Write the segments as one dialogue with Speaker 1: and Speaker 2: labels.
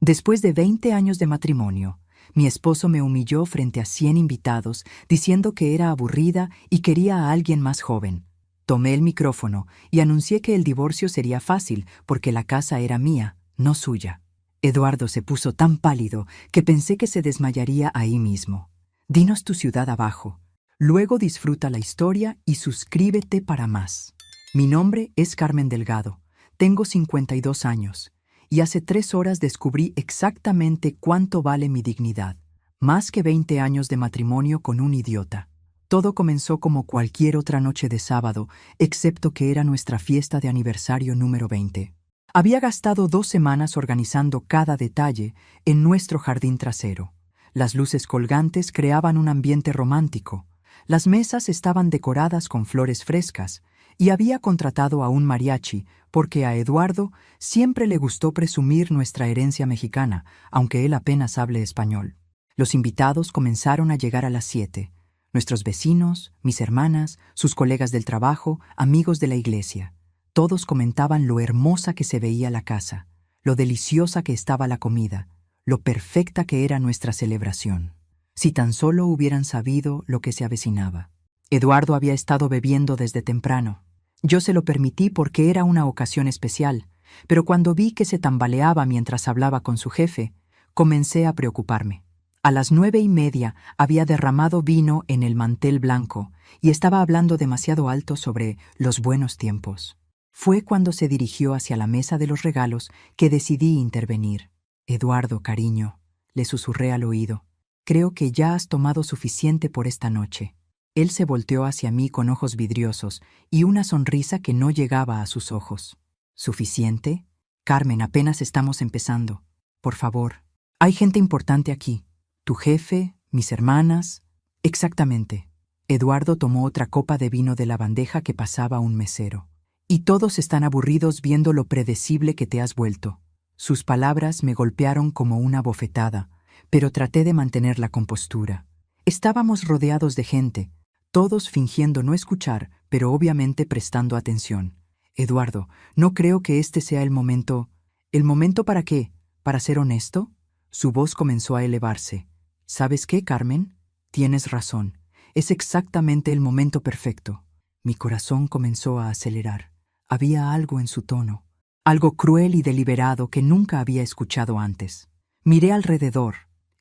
Speaker 1: Después de 20 años de matrimonio, mi esposo me humilló frente a 100 invitados diciendo que era aburrida y quería a alguien más joven. Tomé el micrófono y anuncié que el divorcio sería fácil porque la casa era mía, no suya. Eduardo se puso tan pálido que pensé que se desmayaría ahí mismo. Dinos tu ciudad abajo. Luego disfruta la historia y suscríbete para más. Mi nombre es Carmen Delgado. Tengo 52 años. Y hace 3 horas descubrí exactamente cuánto vale mi dignidad. Más que 20 años de matrimonio con un idiota. Todo comenzó como cualquier otra noche de sábado, excepto que era nuestra fiesta de aniversario número 20. Había gastado 2 semanas organizando cada detalle en nuestro jardín trasero. Las luces colgantes creaban un ambiente romántico. Las mesas estaban decoradas con flores frescas, y había contratado a un mariachi porque a Eduardo siempre le gustó presumir nuestra herencia mexicana, aunque él apenas hable español. Los invitados comenzaron a llegar a las 7. Nuestros vecinos, mis hermanas, sus colegas del trabajo, amigos de la iglesia. Todos comentaban lo hermosa que se veía la casa, lo deliciosa que estaba la comida, lo perfecta que era nuestra celebración. Si tan solo hubieran sabido lo que se avecinaba. Eduardo había estado bebiendo desde temprano. Yo se lo permití porque era una ocasión especial, pero cuando vi que se tambaleaba mientras hablaba con su jefe, comencé a preocuparme. A las 9:30 había derramado vino en el mantel blanco y estaba hablando demasiado alto sobre los buenos tiempos. Fue cuando se dirigió hacia la mesa de los regalos que decidí intervenir. Eduardo, cariño, le susurré al oído, creo que ya has tomado suficiente por esta noche. Él se volteó hacia mí con ojos vidriosos y una sonrisa que no llegaba a sus ojos. ¿Suficiente? Carmen, apenas estamos empezando. Por favor, hay gente importante aquí. Tu jefe, mis hermanas. Exactamente. Eduardo tomó otra copa de vino de la bandeja que pasaba un mesero. Y todos están aburridos viendo lo predecible que te has vuelto. Sus palabras me golpearon como una bofetada, pero traté de mantener la compostura. Estábamos rodeados de gente, todos fingiendo no escuchar, pero obviamente prestando atención. Eduardo, no creo que este sea el momento. ¿El momento para qué? ¿Para ser honesto? Su voz comenzó a elevarse. ¿Sabes qué, Carmen? Tienes razón. Es exactamente el momento perfecto. Mi corazón comenzó a acelerar. Había algo en su tono, algo cruel y deliberado que nunca había escuchado antes. Miré alrededor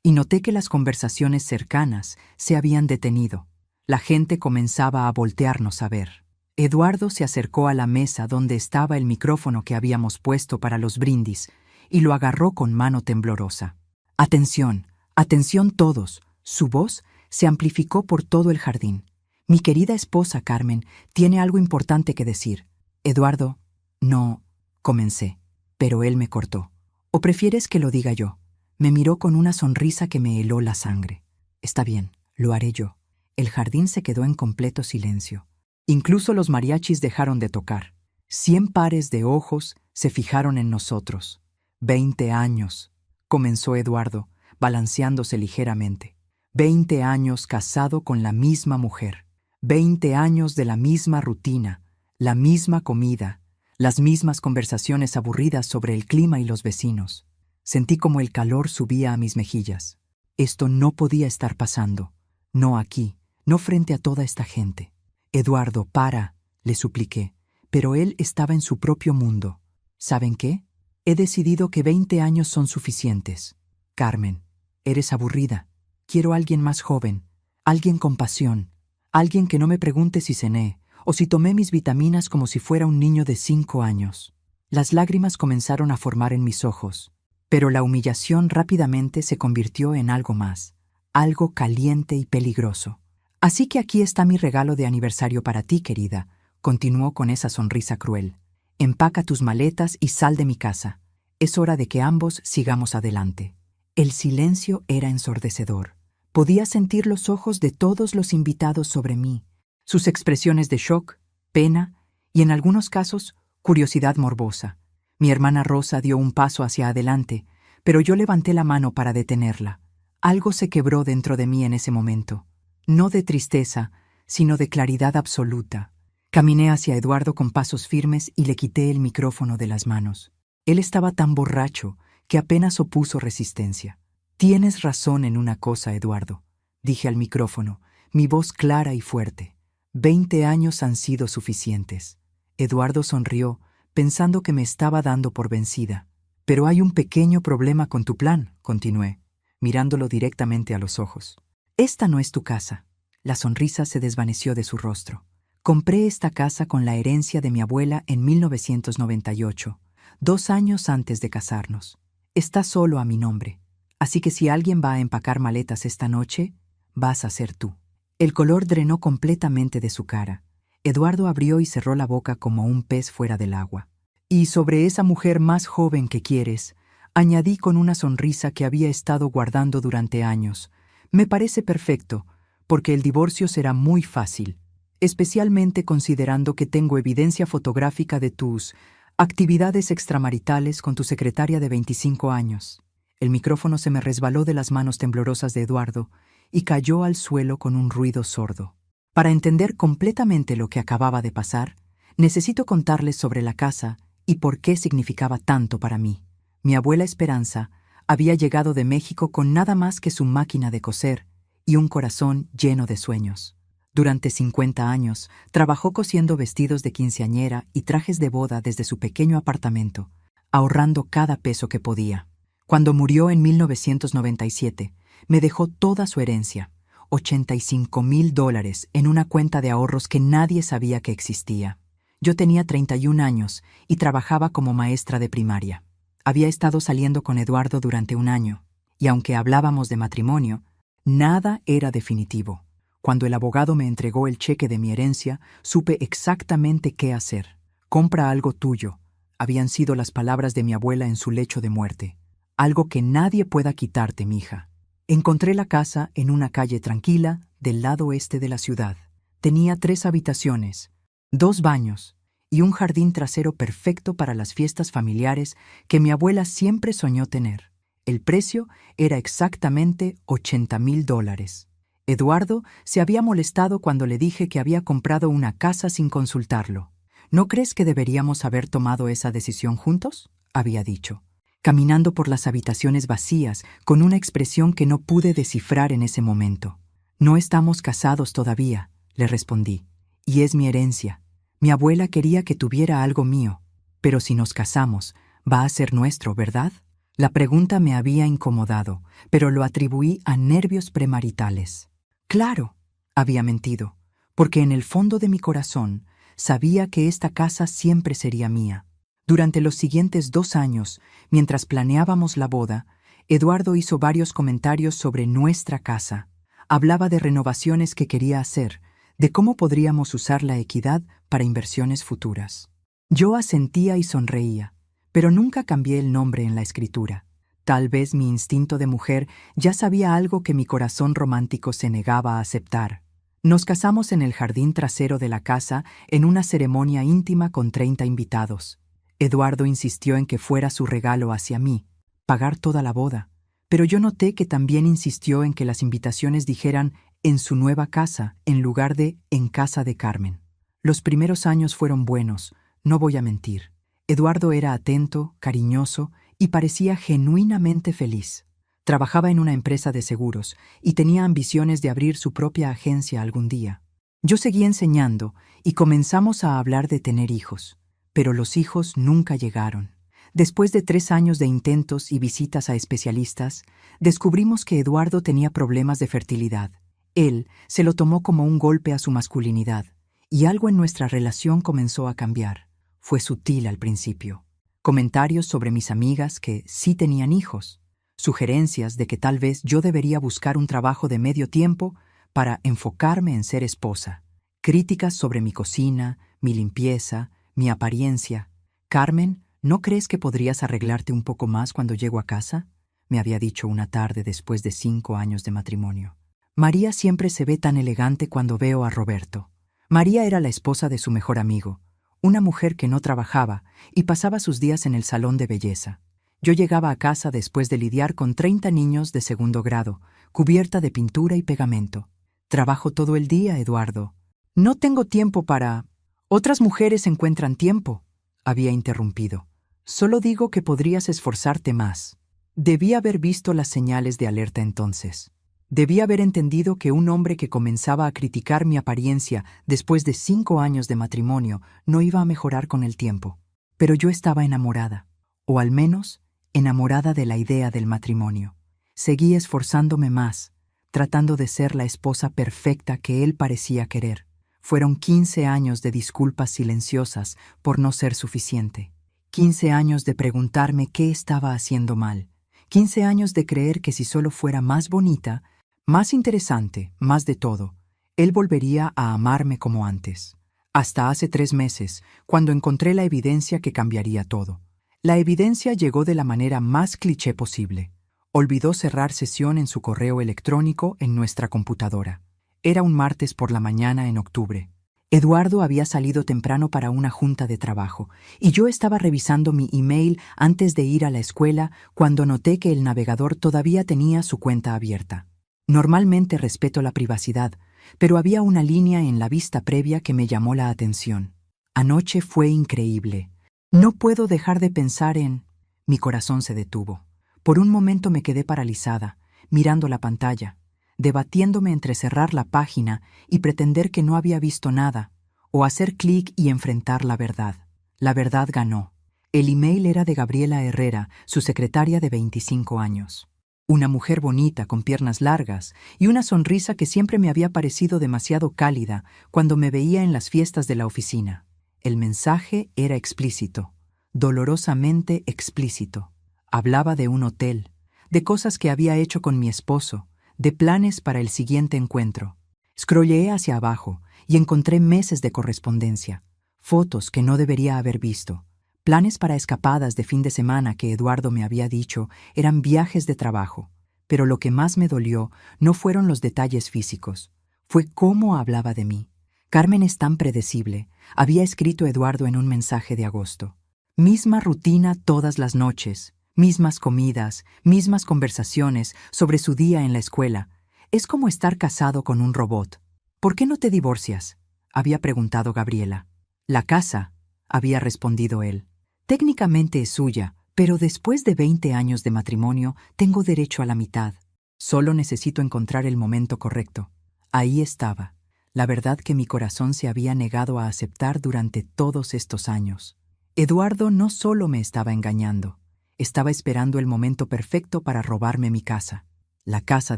Speaker 1: y noté que las conversaciones cercanas se habían detenido. La gente comenzaba a voltearnos a ver. Eduardo se acercó a la mesa donde estaba el micrófono que habíamos puesto para los brindis y lo agarró con mano temblorosa. «Atención, atención todos». Su voz se amplificó por todo el jardín. «Mi querida esposa, Carmen, tiene algo importante que decir». «Eduardo, no», comencé, pero él me cortó. «¿O prefieres que lo diga yo?» Me miró con una sonrisa que me heló la sangre. «Está bien, lo haré yo». El jardín se quedó en completo silencio. Incluso los mariachis dejaron de tocar. 100 pares de ojos se fijaron en nosotros. 20 años, comenzó Eduardo, balanceándose ligeramente. 20 años casado con la misma mujer. 20 años de la misma rutina, la misma comida, las mismas conversaciones aburridas sobre el clima y los vecinos. Sentí como el calor subía a mis mejillas. Esto no podía estar pasando. No aquí. No frente a toda esta gente. «Eduardo, para», le supliqué, pero él estaba en su propio mundo. ¿Saben qué? He decidido que 20 años son suficientes. Carmen, eres aburrida. Quiero a alguien más joven, alguien con pasión, alguien que no me pregunte si cené o si tomé mis vitaminas como si fuera un niño de 5 años. Las lágrimas comenzaron a formar en mis ojos, pero la humillación rápidamente se convirtió en algo más, algo caliente y peligroso. «Así que aquí está mi regalo de aniversario para ti, querida», continuó con esa sonrisa cruel. «Empaca tus maletas y sal de mi casa. Es hora de que ambos sigamos adelante». El silencio era ensordecedor. Podía sentir los ojos de todos los invitados sobre mí, sus expresiones de shock, pena y, en algunos casos, curiosidad morbosa. Mi hermana Rosa dio un paso hacia adelante, pero yo levanté la mano para detenerla. Algo se quebró dentro de mí en ese momento. No de tristeza, sino de claridad absoluta. Caminé hacia Eduardo con pasos firmes y le quité el micrófono de las manos. Él estaba tan borracho que apenas opuso resistencia. Tienes razón en una cosa, Eduardo, dije al micrófono, mi voz clara y fuerte. 20 años han sido suficientes. Eduardo sonrió, pensando que me estaba dando por vencida. Pero hay un pequeño problema con tu plan, continué, mirándolo directamente a los ojos. Esta no es tu casa. La sonrisa se desvaneció de su rostro. Compré esta casa con la herencia de mi abuela en 1998, 2 años antes de casarnos. Está solo a mi nombre. Así que si alguien va a empacar maletas esta noche, vas a ser tú. El color drenó completamente de su cara. Eduardo abrió y cerró la boca como un pez fuera del agua. Y sobre esa mujer más joven que quieres, añadí con una sonrisa que había estado guardando durante años. Me parece perfecto, porque el divorcio será muy fácil, especialmente considerando que tengo evidencia fotográfica de tus actividades extramaritales con tu secretaria de 25 años. El micrófono se me resbaló de las manos temblorosas de Eduardo y cayó al suelo con un ruido sordo. Para entender completamente lo que acababa de pasar, necesito contarles sobre la casa y por qué significaba tanto para mí. Mi abuela Esperanza había llegado de México con nada más que su máquina de coser y un corazón lleno de sueños. Durante 50 años, trabajó cosiendo vestidos de quinceañera y trajes de boda desde su pequeño apartamento, ahorrando cada peso que podía. Cuando murió en 1997, me dejó toda su herencia, $85,000 en una cuenta de ahorros que nadie sabía que existía. Yo tenía 31 años y trabajaba como maestra de primaria. Había estado saliendo con Eduardo durante un año, y aunque hablábamos de matrimonio, nada era definitivo. Cuando el abogado me entregó el cheque de mi herencia, supe exactamente qué hacer. Compra algo tuyo, habían sido las palabras de mi abuela en su lecho de muerte. Algo que nadie pueda quitarte, mija. Encontré la casa en una calle tranquila del lado oeste de la ciudad. Tenía 3 habitaciones, 2 baños y un jardín trasero perfecto para las fiestas familiares que mi abuela siempre soñó tener. El precio era exactamente $80,000. Eduardo se había molestado cuando le dije que había comprado una casa sin consultarlo. ¿No crees que deberíamos haber tomado esa decisión juntos?, había dicho, caminando por las habitaciones vacías con una expresión que no pude descifrar en ese momento. No estamos casados todavía, le respondí, y es mi herencia. Mi abuela quería que tuviera algo mío, pero si nos casamos, va a ser nuestro, ¿verdad? La pregunta me había incomodado, pero lo atribuí a nervios premaritales. Claro, había mentido, porque en el fondo de mi corazón sabía que esta casa siempre sería mía. Durante los siguientes 2 años, mientras planeábamos la boda, Eduardo hizo varios comentarios sobre nuestra casa. Hablaba de renovaciones que quería hacer, de cómo podríamos usar la equidad para inversiones futuras. Yo asentía y sonreía, pero nunca cambié el nombre en la escritura. Tal vez mi instinto de mujer ya sabía algo que mi corazón romántico se negaba a aceptar. Nos casamos en el jardín trasero de la casa en una ceremonia íntima con 30 invitados. Eduardo insistió en que fuera su regalo hacia mí, pagar toda la boda, pero yo noté que también insistió en que las invitaciones dijeran en su nueva casa en lugar de en casa de Carmen. Los primeros años fueron buenos, no voy a mentir. Eduardo era atento, cariñoso y parecía genuinamente feliz. Trabajaba en una empresa de seguros y tenía ambiciones de abrir su propia agencia algún día. Yo seguí enseñando y comenzamos a hablar de tener hijos, pero los hijos nunca llegaron. Después de 3 años de intentos y visitas a especialistas, descubrimos que Eduardo tenía problemas de fertilidad. Él se lo tomó como un golpe a su masculinidad, y algo en nuestra relación comenzó a cambiar. Fue sutil al principio. Comentarios sobre mis amigas que sí tenían hijos, sugerencias de que tal vez yo debería buscar un trabajo de medio tiempo para enfocarme en ser esposa, críticas sobre mi cocina, mi limpieza, mi apariencia. Carmen, ¿no crees que podrías arreglarte un poco más cuando llego a casa?, me había dicho una tarde después de 5 años de matrimonio. María siempre se ve tan elegante cuando veo a Roberto. María era la esposa de su mejor amigo, una mujer que no trabajaba y pasaba sus días en el salón de belleza. Yo llegaba a casa después de lidiar con 30 niños de 2º grado, cubierta de pintura y pegamento. Trabajo todo el día, Eduardo. No tengo tiempo para... Otras mujeres encuentran tiempo, había interrumpido. Solo digo que podrías esforzarte más. Debí haber visto las señales de alerta entonces. Debí haber entendido que un hombre que comenzaba a criticar mi apariencia después de 5 años de matrimonio no iba a mejorar con el tiempo. Pero yo estaba enamorada, o al menos enamorada de la idea del matrimonio. Seguí esforzándome más, tratando de ser la esposa perfecta que él parecía querer. Fueron 15 años de disculpas silenciosas por no ser suficiente. 15 años de preguntarme qué estaba haciendo mal. 15 años de creer que si solo fuera más bonita, más interesante, más de todo, él volvería a amarme como antes. Hasta hace 3 meses, cuando encontré la evidencia que cambiaría todo. La evidencia llegó de la manera más cliché posible. Olvidó cerrar sesión en su correo electrónico en nuestra computadora. Era un martes por la mañana en octubre. Eduardo había salido temprano para una junta de trabajo, y yo estaba revisando mi email antes de ir a la escuela cuando noté que el navegador todavía tenía su cuenta abierta. Normalmente respeto la privacidad, pero había una línea en la vista previa que me llamó la atención. Anoche fue increíble. No puedo dejar de pensar en... Mi corazón se detuvo. Por un momento me quedé paralizada, mirando la pantalla, debatiéndome entre cerrar la página y pretender que no había visto nada, o hacer clic y enfrentar la verdad. La verdad ganó. El email era de Gabriela Herrera, su secretaria de 25 años. Una mujer bonita con piernas largas y una sonrisa que siempre me había parecido demasiado cálida cuando me veía en las fiestas de la oficina. El mensaje era explícito, dolorosamente explícito. Hablaba de un hotel, de cosas que había hecho con mi esposo, de planes para el siguiente encuentro. Scrolleé hacia abajo y encontré meses de correspondencia, fotos que no debería haber visto, planes para escapadas de fin de semana que Eduardo me había dicho eran viajes de trabajo. Pero lo que más me dolió no fueron los detalles físicos, fue cómo hablaba de mí. Carmen es tan predecible, había escrito Eduardo en un mensaje de agosto. Misma rutina todas las noches. Mismas comidas, mismas conversaciones sobre su día en la escuela. Es como estar casado con un robot. ¿Por qué no te divorcias?, había preguntado Gabriela. La casa, había respondido él. Técnicamente es suya, pero después de 20 años de matrimonio tengo derecho a la mitad. Solo necesito encontrar el momento correcto. Ahí estaba, la verdad que mi corazón se había negado a aceptar durante todos estos años. Eduardo no solo me estaba engañando. Estaba esperando el momento perfecto para robarme mi casa, la casa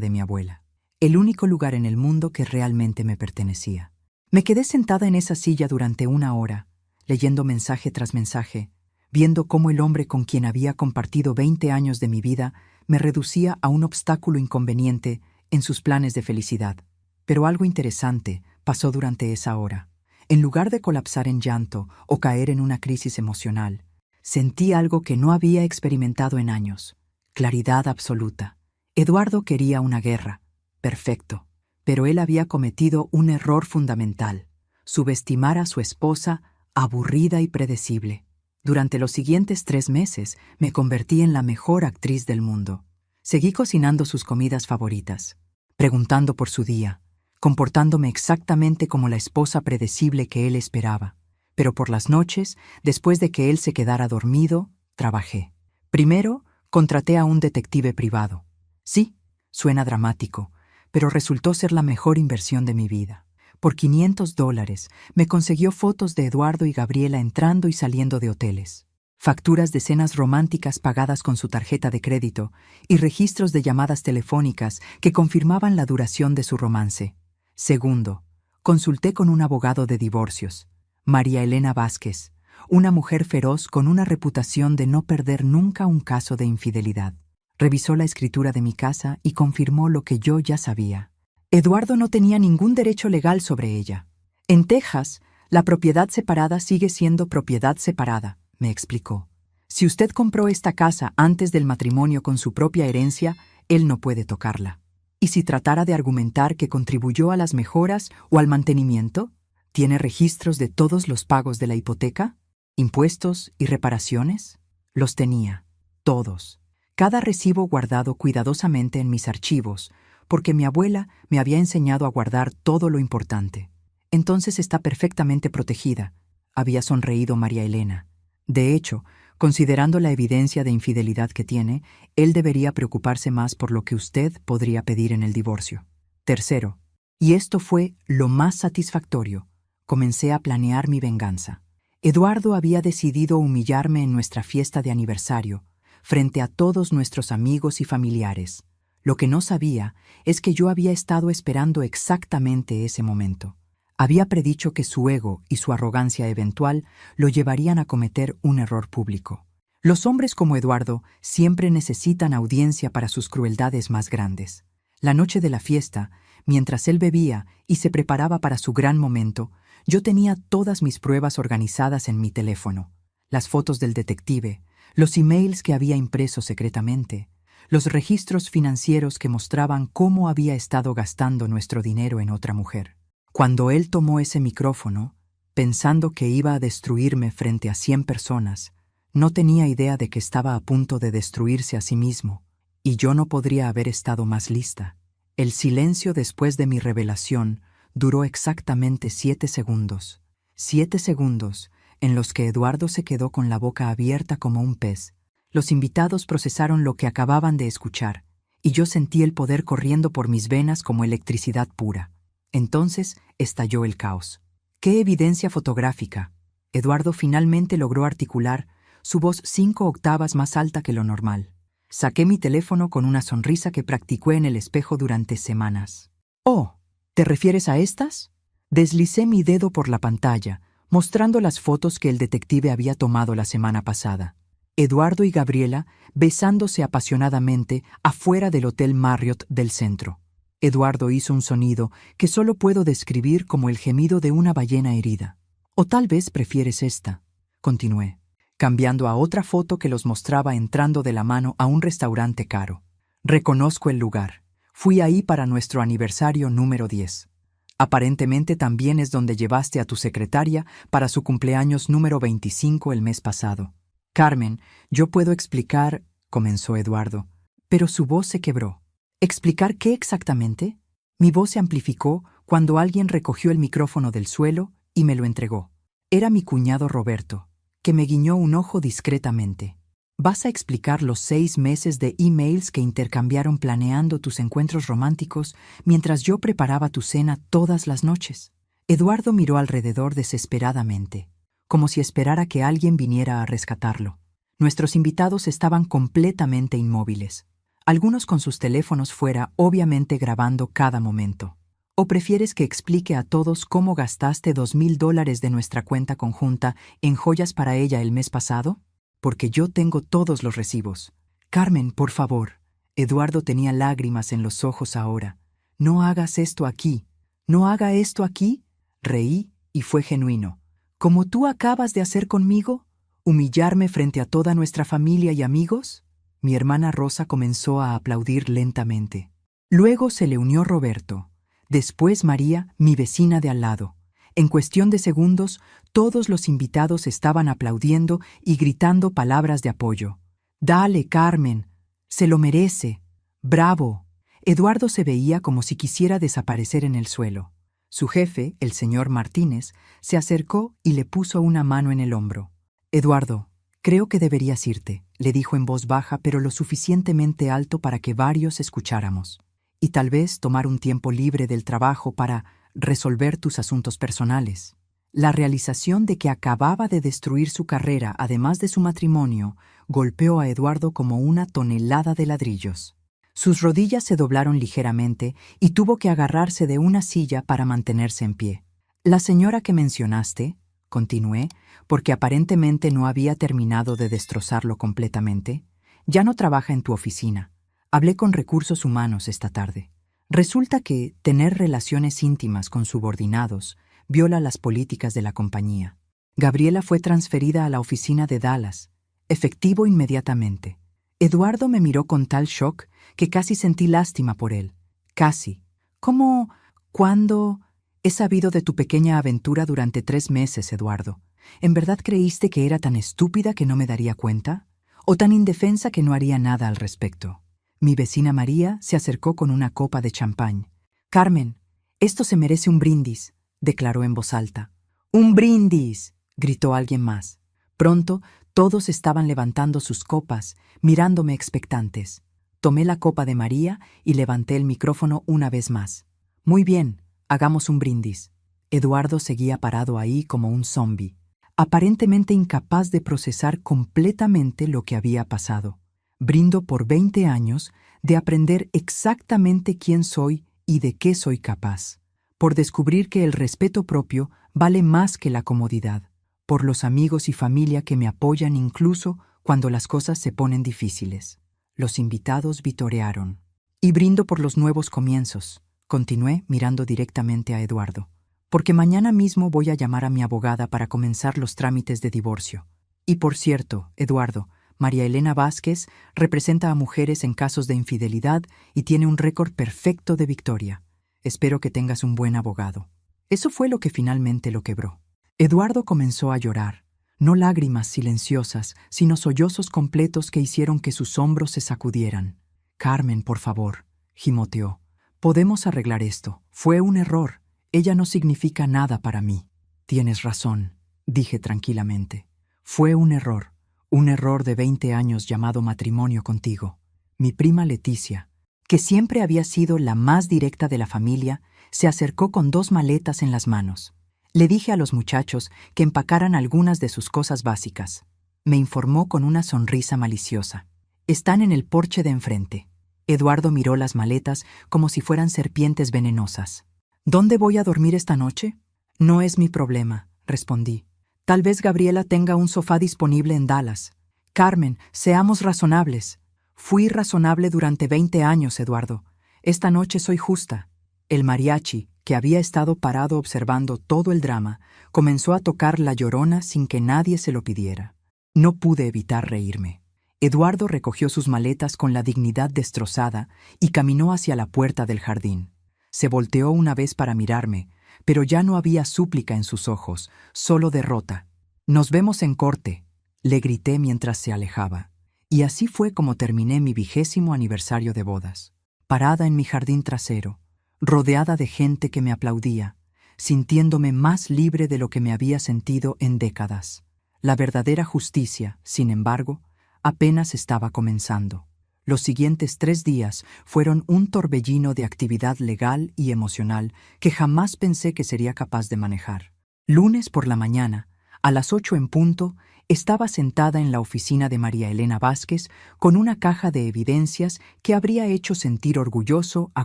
Speaker 1: de mi abuela, el único lugar en el mundo que realmente me pertenecía. Me quedé sentada en esa silla durante 1 hora, leyendo mensaje tras mensaje, viendo cómo el hombre con quien había compartido 20 años de mi vida me reducía a un obstáculo inconveniente en sus planes de felicidad. Pero algo interesante pasó durante esa hora. En lugar de colapsar en llanto o caer en una crisis emocional, sentí algo que no había experimentado en años. Claridad absoluta. Eduardo quería una guerra. Perfecto. Pero él había cometido un error fundamental. Subestimar a su esposa, aburrida y predecible. Durante los siguientes 3 meses me convertí en la mejor actriz del mundo. Seguí cocinando sus comidas favoritas, preguntando por su día, comportándome exactamente como la esposa predecible que él esperaba. Pero por las noches, después de que él se quedara dormido, trabajé. Primero, contraté a un detective privado. Sí, suena dramático, pero resultó ser la mejor inversión de mi vida. Por $500 me consiguió fotos de Eduardo y Gabriela entrando y saliendo de hoteles, facturas de cenas románticas pagadas con su tarjeta de crédito y registros de llamadas telefónicas que confirmaban la duración de su romance. Segundo, consulté con un abogado de divorcios, María Elena Vázquez, una mujer feroz con una reputación de no perder nunca un caso de infidelidad. Revisó la escritura de mi casa y confirmó lo que yo ya sabía. Eduardo no tenía ningún derecho legal sobre ella. En Texas, la propiedad separada sigue siendo propiedad separada, me explicó. Si usted compró esta casa antes del matrimonio con su propia herencia, él no puede tocarla. ¿Y si tratara de argumentar que contribuyó a las mejoras o al mantenimiento? ¿Tiene registros de todos los pagos de la hipoteca? ¿Impuestos y reparaciones? Los tenía, todos. Cada recibo guardado cuidadosamente en mis archivos, porque mi abuela me había enseñado a guardar todo lo importante. Entonces está perfectamente protegida, había sonreído María Elena. De hecho, Considerando la evidencia de infidelidad que tiene, él debería preocuparse más por lo que usted podría pedir en el divorcio. Tercero, y esto fue lo más satisfactorio, comencé a planear mi venganza. Eduardo había decidido humillarme en nuestra fiesta de aniversario, frente a todos nuestros amigos y familiares. Lo que no sabía es que yo había estado esperando exactamente ese momento. Había predicho que su ego y su arrogancia eventual lo llevarían a cometer un error público. Los hombres como Eduardo siempre necesitan audiencia para sus crueldades más grandes. La noche de la fiesta, mientras él bebía y se preparaba para su gran momento, yo tenía todas mis pruebas organizadas en mi teléfono. Las fotos del detective, los emails que había impreso secretamente, los registros financieros que mostraban cómo había estado gastando nuestro dinero en otra mujer. Cuando él tomó ese micrófono, pensando que iba a destruirme frente a 100 personas, no tenía idea de que estaba a punto de destruirse a sí mismo, y yo no podría haber estado más lista. El silencio después de mi revelación duró exactamente 7 segundos. 7 segundos en los que Eduardo se quedó con la boca abierta como un pez. Los invitados procesaron lo que acababan de escuchar, y yo sentí el poder corriendo por mis venas como electricidad pura. Entonces estalló el caos. ¡Qué evidencia fotográfica! Eduardo finalmente logró articular, su voz 5 octavas más alta que lo normal. Saqué mi teléfono con una sonrisa que practicé en el espejo durante semanas. «Oh, ¿te refieres a estas?» Deslicé mi dedo por la pantalla, mostrando las fotos que el detective había tomado la semana pasada. Eduardo y Gabriela besándose apasionadamente afuera del Hotel Marriott del centro. Eduardo hizo un sonido que solo puedo describir como el gemido de una ballena herida. «O tal vez prefieres esta», continué, cambiando a otra foto que los mostraba entrando de la mano a un restaurante caro. «Reconozco el lugar. Fui ahí para nuestro aniversario número 10. Aparentemente también es donde llevaste a tu secretaria para su cumpleaños número 25 el mes pasado». «Carmen, yo puedo explicar», comenzó Eduardo, pero su voz se quebró. ¿Explicar qué exactamente? Mi voz se amplificó cuando alguien recogió el micrófono del suelo y me lo entregó. Era mi cuñado Roberto, que me guiñó un ojo discretamente. ¿Vas a explicar los 6 meses de emails que intercambiaron planeando tus encuentros románticos mientras yo preparaba tu cena todas las noches? Eduardo miró alrededor desesperadamente, como si esperara que alguien viniera a rescatarlo. Nuestros invitados estaban completamente inmóviles. Algunos con sus teléfonos fuera, obviamente grabando cada momento. ¿O prefieres que explique a todos cómo gastaste $2,000 de nuestra cuenta conjunta en joyas para ella el mes pasado? Porque yo tengo todos los recibos. Carmen, por favor. Eduardo tenía lágrimas en los ojos ahora. No hagas esto aquí. ¿No haga esto aquí? Reí y fue genuino. ¿Como tú acabas de hacer conmigo? ¿Humillarme frente a toda nuestra familia y amigos? Mi hermana Rosa comenzó a aplaudir lentamente. Luego se le unió Roberto. Después María, mi vecina de al lado. En cuestión de segundos, todos los invitados estaban aplaudiendo y gritando palabras de apoyo. «Dale, Carmen. Se lo merece. Bravo». Eduardo se veía como si quisiera desaparecer en el suelo. Su jefe, el señor Martínez, se acercó y le puso una mano en el hombro. «Eduardo, creo que deberías irte», le dijo en voz baja pero lo suficientemente alto para que varios escucháramos. «Y tal vez tomar un tiempo libre del trabajo para resolver tus asuntos personales». La realización de que acababa de destruir su carrera, además de su matrimonio, golpeó a Eduardo como una tonelada de ladrillos. Sus rodillas se doblaron ligeramente y tuvo que agarrarse de una silla para mantenerse en pie. «La señora que mencionaste», continué, porque aparentemente no había terminado de destrozarlo completamente, «ya no trabaja en tu oficina. Hablé con recursos humanos esta tarde. Resulta que tener relaciones íntimas con subordinados viola las políticas de la compañía. Gabriela fue transferida a la oficina de Dallas, efectivo inmediatamente». Eduardo me miró con tal shock que casi sentí lástima por él. Casi. «¿Cómo? ¿Cuándo?» «He sabido de tu pequeña aventura durante 3 meses, Eduardo. ¿En verdad creíste que era tan estúpida que no me daría cuenta? ¿O tan indefensa que no haría nada al respecto?» Mi vecina María se acercó con una copa de champán. «Carmen, esto se merece un brindis», declaró en voz alta. «¡Un brindis!», gritó alguien más. Pronto, Todos estaban levantando sus copas, mirándome expectantes. Tomé la copa de María y levanté el micrófono una vez más. Muy bien, hagamos un brindis. Eduardo seguía parado ahí como un zombi, aparentemente incapaz de procesar completamente lo que había pasado. Brindo por 20 años de aprender exactamente quién soy y de qué soy capaz, por descubrir que el respeto propio vale más que la comodidad, por los amigos y familia que me apoyan incluso cuando las cosas se ponen difíciles. Los invitados vitorearon. Y brindo por los nuevos comienzos, continué mirando directamente a Eduardo, porque mañana mismo voy a llamar a mi abogada para comenzar los trámites de divorcio. Y por cierto, Eduardo, María Elena Vázquez representa a mujeres en casos de infidelidad y tiene un récord perfecto de victoria. Espero que tengas un buen abogado. Eso fue lo que finalmente lo quebró. Eduardo comenzó a llorar, no lágrimas silenciosas, sino sollozos completos que hicieron que sus hombros se sacudieran. Carmen, por favor, gimoteó. Podemos arreglar esto. Fue un error. Ella no significa nada para mí. Tienes razón, dije tranquilamente. Fue un error de 20 años llamado matrimonio contigo. Mi prima Leticia, que siempre había sido la más directa de la familia, se acercó con 2 maletas en las manos. Le dije a los muchachos que empacaran algunas de sus cosas básicas. Me informó con una sonrisa maliciosa. Están en el porche de enfrente. Eduardo miró las maletas como si fueran serpientes venenosas. ¿Dónde voy a dormir esta noche? No es mi problema, respondí. Tal vez Gabriela tenga un sofá disponible en Dallas. Carmen, seamos razonables. Fui razonable durante 20 años, Eduardo. Esta noche soy justa. El mariachi, que había estado parado observando todo el drama, comenzó a tocar La Llorona sin que nadie se lo pidiera. No pude evitar reírme. Eduardo recogió sus maletas con la dignidad destrozada y caminó hacia la puerta del jardín. Se volteó una vez para mirarme, pero ya no había súplica en sus ojos, solo derrota. «Nos vemos en corte», le grité mientras se alejaba. Y así fue como terminé mi 20º aniversario de bodas. Parada en mi jardín trasero, rodeada de gente que me aplaudía, sintiéndome más libre de lo que me había sentido en décadas. La verdadera justicia, sin embargo, apenas estaba comenzando. Los siguientes 3 días fueron un torbellino de actividad legal y emocional que jamás pensé que sería capaz de manejar. Lunes por la mañana, a las 8 en punto, estaba sentada en la oficina de María Elena Vázquez con una caja de evidencias que habría hecho sentir orgulloso a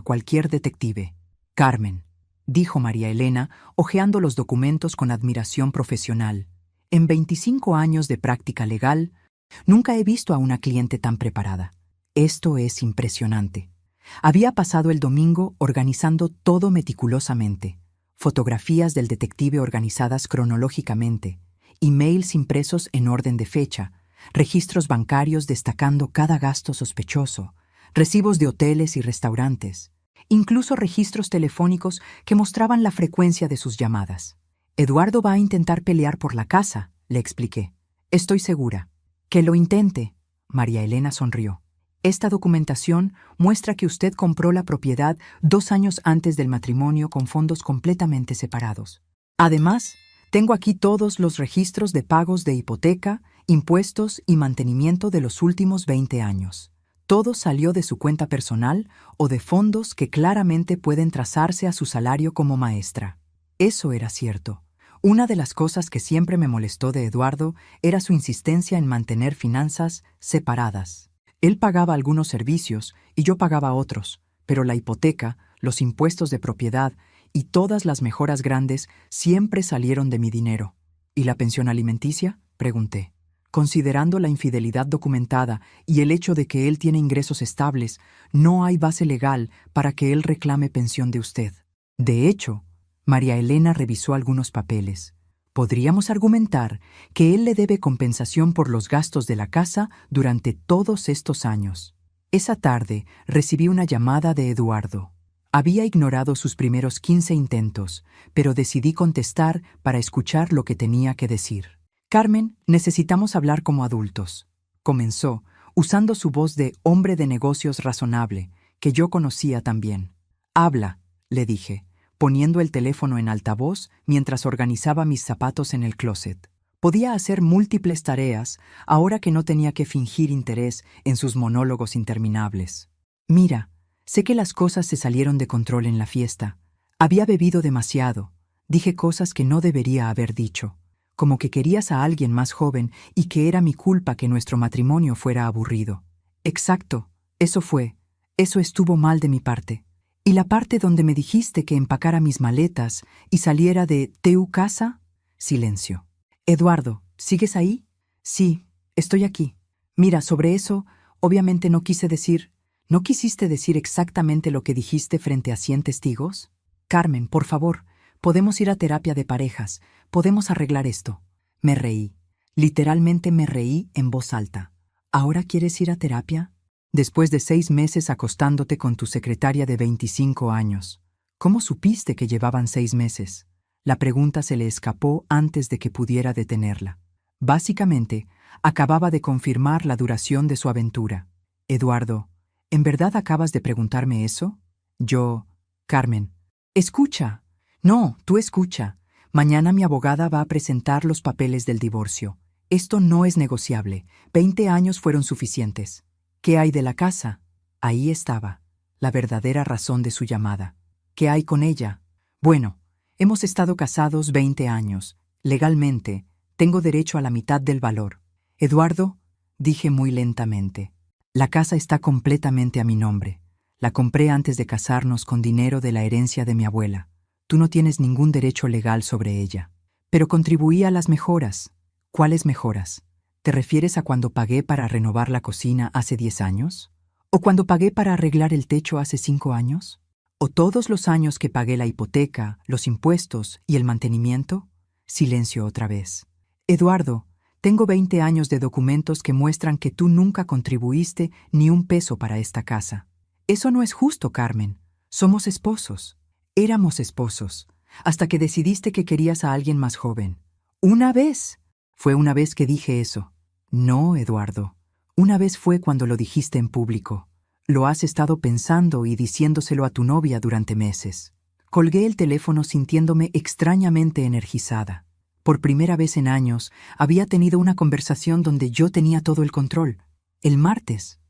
Speaker 1: cualquier detective. «Carmen», dijo María Elena, hojeando los documentos con admiración profesional. «En 25 años de práctica legal, nunca he visto a una cliente tan preparada. Esto es impresionante». Había pasado el domingo organizando todo meticulosamente. Fotografías del detective organizadas cronológicamente, emails impresos en orden de fecha, registros bancarios destacando cada gasto sospechoso, recibos de hoteles y restaurantes, incluso registros telefónicos que mostraban la frecuencia de sus llamadas. «Eduardo va a intentar pelear por la casa», le expliqué. «Estoy segura». «Que lo intente», María Elena sonrió. «Esta documentación muestra que usted compró la propiedad 2 años antes del matrimonio con fondos completamente separados. Además, tengo aquí todos los registros de pagos de hipoteca, impuestos y mantenimiento de los últimos 20 años. Todo salió de su cuenta personal o de fondos que claramente pueden trazarse a su salario como maestra». Eso era cierto. Una de las cosas que siempre me molestó de Eduardo era su insistencia en mantener finanzas separadas. Él pagaba algunos servicios y yo pagaba otros, pero la hipoteca, los impuestos de propiedad y todas las mejoras grandes siempre salieron de mi dinero. «¿Y la pensión alimenticia?», pregunté. «Considerando la infidelidad documentada y el hecho de que él tiene ingresos estables, no hay base legal para que él reclame pensión de usted». De hecho, María Elena revisó algunos papeles. «Podríamos argumentar que él le debe compensación por los gastos de la casa durante todos estos años». Esa tarde recibí una llamada de Eduardo. Había ignorado sus primeros 15 intentos, pero decidí contestar para escuchar lo que tenía que decir. «Carmen, necesitamos hablar como adultos», comenzó, usando su voz de hombre de negocios razonable, que yo conocía también. «Habla», le dije, poniendo el teléfono en altavoz mientras organizaba mis zapatos en el closet. Podía hacer múltiples tareas ahora que no tenía que fingir interés en sus monólogos interminables. Mira, sé que las cosas se salieron de control en la fiesta. Había bebido demasiado. Dije cosas que no debería haber dicho, como que querías a alguien más joven y que era mi culpa que nuestro matrimonio fuera aburrido. Exacto, eso fue. Eso estuvo mal de mi parte. ¿Y la parte donde me dijiste que empacara mis maletas y saliera de tu casa? Silencio. Eduardo, ¿sigues ahí? Sí, estoy aquí. Mira, sobre eso, obviamente no quisiste decir exactamente lo que dijiste frente a 100 testigos. Carmen, por favor, podemos ir a terapia de parejas, podemos arreglar esto. Me reí. Literalmente me reí en voz alta. ¿Ahora quieres ir a terapia? Después de 6 meses acostándote con tu secretaria de 25 años. ¿Cómo supiste que llevaban 6 meses? La pregunta se le escapó antes de que pudiera detenerla. Básicamente, acababa de confirmar la duración de su aventura. Eduardo, ¿en verdad acabas de preguntarme eso? Carmen, escucha. No, tú escucha. Mañana mi abogada va a presentar los papeles del divorcio. Esto no es negociable. 20 años fueron suficientes. ¿Qué hay de la casa? Ahí estaba, la verdadera razón de su llamada. ¿Qué hay con ella? Bueno, hemos estado casados 20 años. Legalmente, tengo derecho a la mitad del valor. Eduardo, dije muy lentamente, la casa está completamente a mi nombre. La compré antes de casarnos con dinero de la herencia de mi abuela. Tú no tienes ningún derecho legal sobre ella. Pero contribuí a las mejoras. ¿Cuáles mejoras? ¿Te refieres a cuando pagué para renovar la cocina hace 10 años? ¿O cuando pagué para arreglar el techo hace 5 años? ¿O todos los años que pagué la hipoteca, los impuestos y el mantenimiento? Silencio otra vez. Eduardo, tengo 20 años de documentos que muestran que tú nunca contribuiste ni un peso para esta casa. Eso no es justo, Carmen. Somos esposos. Éramos esposos, hasta que decidiste que querías a alguien más joven. ¡Una vez! Fue una vez que dije eso. No, Eduardo. Una vez fue cuando lo dijiste en público. Lo has estado pensando y diciéndoselo a tu novia durante meses. Colgué el teléfono sintiéndome extrañamente energizada. Por primera vez en años, había tenido una conversación donde yo tenía todo el control. El martes,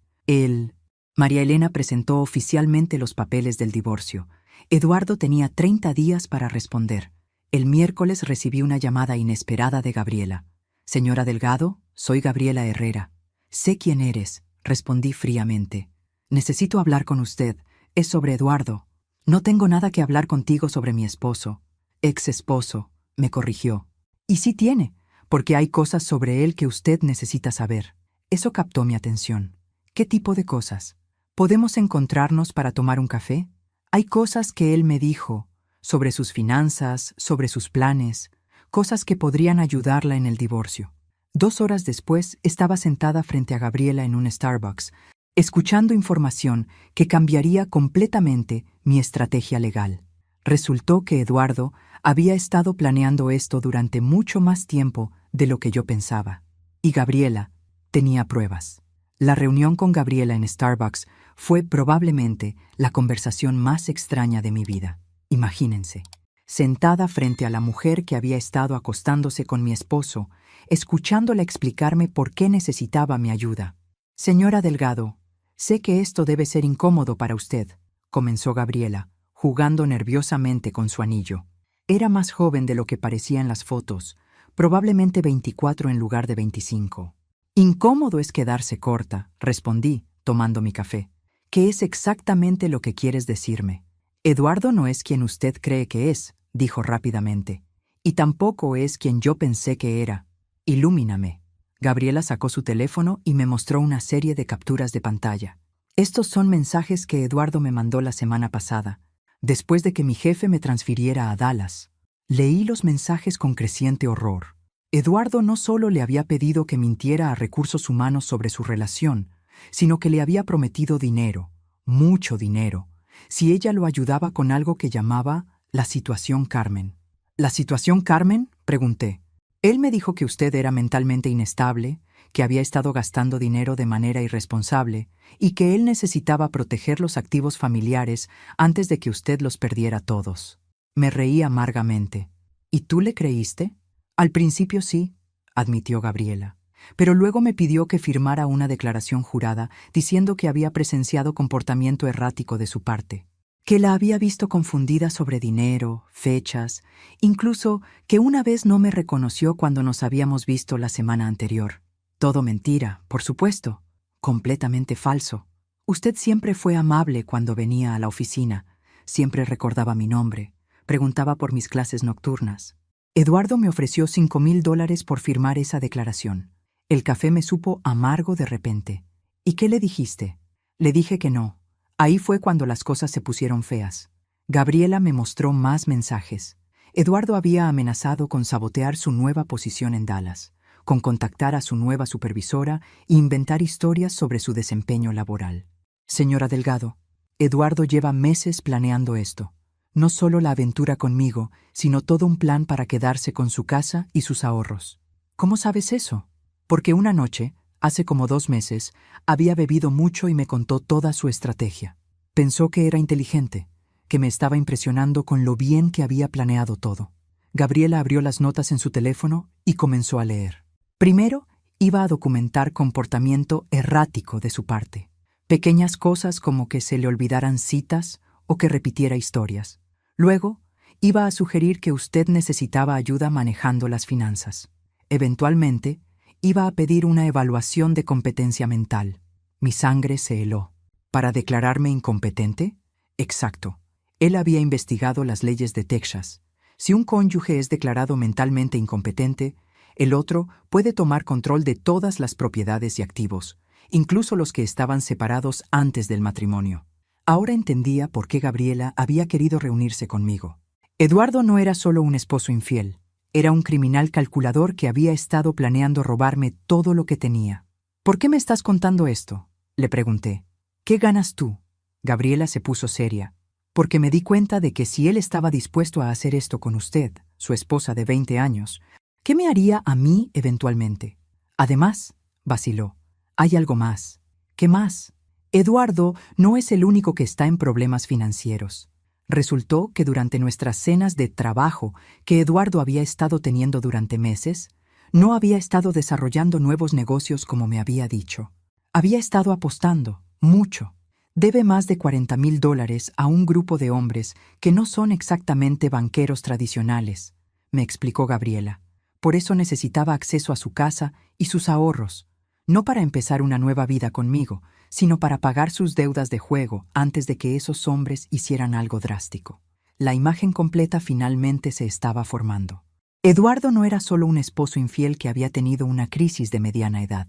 Speaker 1: María Elena presentó oficialmente los papeles del divorcio. Eduardo tenía 30 días para responder. El miércoles recibí una llamada inesperada de Gabriela. Señora Delgado, soy Gabriela Herrera. Sé quién eres, respondí fríamente. Necesito hablar con usted. Es sobre Eduardo. No tengo nada que hablar contigo sobre mi esposo. Ex esposo, me corrigió. Y sí tiene, porque hay cosas sobre él que usted necesita saber. Eso captó mi atención. ¿Qué tipo de cosas? ¿Podemos encontrarnos para tomar un café? Hay cosas que él me dijo, sobre sus finanzas, sobre sus planes, cosas que podrían ayudarla en el divorcio. 2 horas después estaba sentada frente a Gabriela en un Starbucks, escuchando información que cambiaría completamente mi estrategia legal. Resultó que Eduardo había estado planeando esto durante mucho más tiempo de lo que yo pensaba. Y Gabriela tenía pruebas. La reunión con Gabriela en Starbucks fue probablemente la conversación más extraña de mi vida. Imagínense, sentada frente a la mujer que había estado acostándose con mi esposo, escuchándola explicarme por qué necesitaba mi ayuda. Señora Delgado, sé que esto debe ser incómodo para usted, comenzó Gabriela, jugando nerviosamente con su anillo. Era más joven de lo que parecía en las fotos, probablemente 24 en lugar de 25. Incómodo es quedarse corta, respondí, tomando mi café. ¿Qué es exactamente lo que quieres decirme? Eduardo no es quien usted cree que es, dijo rápidamente. Y tampoco es quien yo pensé que era. Ilumíname. Gabriela sacó su teléfono y me mostró una serie de capturas de pantalla. Estos son mensajes que Eduardo me mandó la semana pasada, después de que mi jefe me transfiriera a Dallas. Leí los mensajes con creciente horror. Eduardo no solo le había pedido que mintiera a recursos humanos sobre su relación, sino que le había prometido dinero, mucho dinero, si ella lo ayudaba con algo que llamaba la situación Carmen. ¿La situación Carmen?, pregunté. Él me dijo que usted era mentalmente inestable, que había estado gastando dinero de manera irresponsable y que él necesitaba proteger los activos familiares antes de que usted los perdiera todos. Me reí amargamente. ¿Y tú le creíste? Al principio sí. admitió Gabriela. Pero luego me pidió que firmara una declaración jurada diciendo que había presenciado comportamiento errático de su parte, que la había visto confundida sobre dinero, fechas, incluso que una vez no me reconoció cuando nos habíamos visto la semana anterior. Todo mentira, por supuesto, completamente falso. Usted siempre fue amable cuando venía a la oficina, siempre recordaba mi nombre, preguntaba por mis clases nocturnas. Eduardo me ofreció $5,000 por firmar esa declaración. El café me supo amargo de repente. ¿Y qué le dijiste? Le dije que no. Ahí fue cuando las cosas se pusieron feas. Gabriela me mostró más mensajes. Eduardo había amenazado con sabotear su nueva posición en Dallas, con contactar a su nueva supervisora e inventar historias sobre su desempeño laboral. Señora Delgado, Eduardo lleva meses planeando esto. No solo la aventura conmigo, sino todo un plan para quedarse con su casa y sus ahorros. ¿Cómo sabes eso? Porque una noche, hace como 2 meses, había bebido mucho y me contó toda su estrategia. Pensó que era inteligente, que me estaba impresionando con lo bien que había planeado todo. Gabriela abrió las notas en su teléfono y comenzó a leer. Primero, iba a documentar comportamiento errático de su parte. Pequeñas cosas como que se le olvidaran citas o que repitiera historias. Luego, iba a sugerir que usted necesitaba ayuda manejando las finanzas. Eventualmente, iba a pedir una evaluación de competencia mental. Mi sangre se heló. ¿Para declararme incompetente? Exacto. Él había investigado las leyes de Texas. Si un cónyuge es declarado mentalmente incompetente, el otro puede tomar control de todas las propiedades y activos, incluso los que estaban separados antes del matrimonio. Ahora entendía por qué Gabriela había querido reunirse conmigo. Eduardo no era solo un esposo infiel. Era un criminal calculador que había estado planeando robarme todo lo que tenía. ¿Por qué me estás contando esto?, le pregunté. ¿Qué ganas tú? Gabriela se puso seria. Porque me di cuenta de que si él estaba dispuesto a hacer esto con usted, su esposa de 20 años, ¿qué me haría a mí eventualmente? Además, vaciló, hay algo más. ¿Qué más? Eduardo no es el único que está en problemas financieros. Resultó que durante nuestras cenas de trabajo que Eduardo había estado teniendo durante meses, no había estado desarrollando nuevos negocios como me había dicho. Había estado apostando, mucho. Debe más de $40,000 a un grupo de hombres que no son exactamente banqueros tradicionales, me explicó Gabriela. Por eso necesitaba acceso a su casa y sus ahorros, no para empezar una nueva vida conmigo, sino para pagar sus deudas de juego antes de que esos hombres hicieran algo drástico. La imagen completa finalmente se estaba formando. Eduardo no era solo un esposo infiel que había tenido una crisis de mediana edad.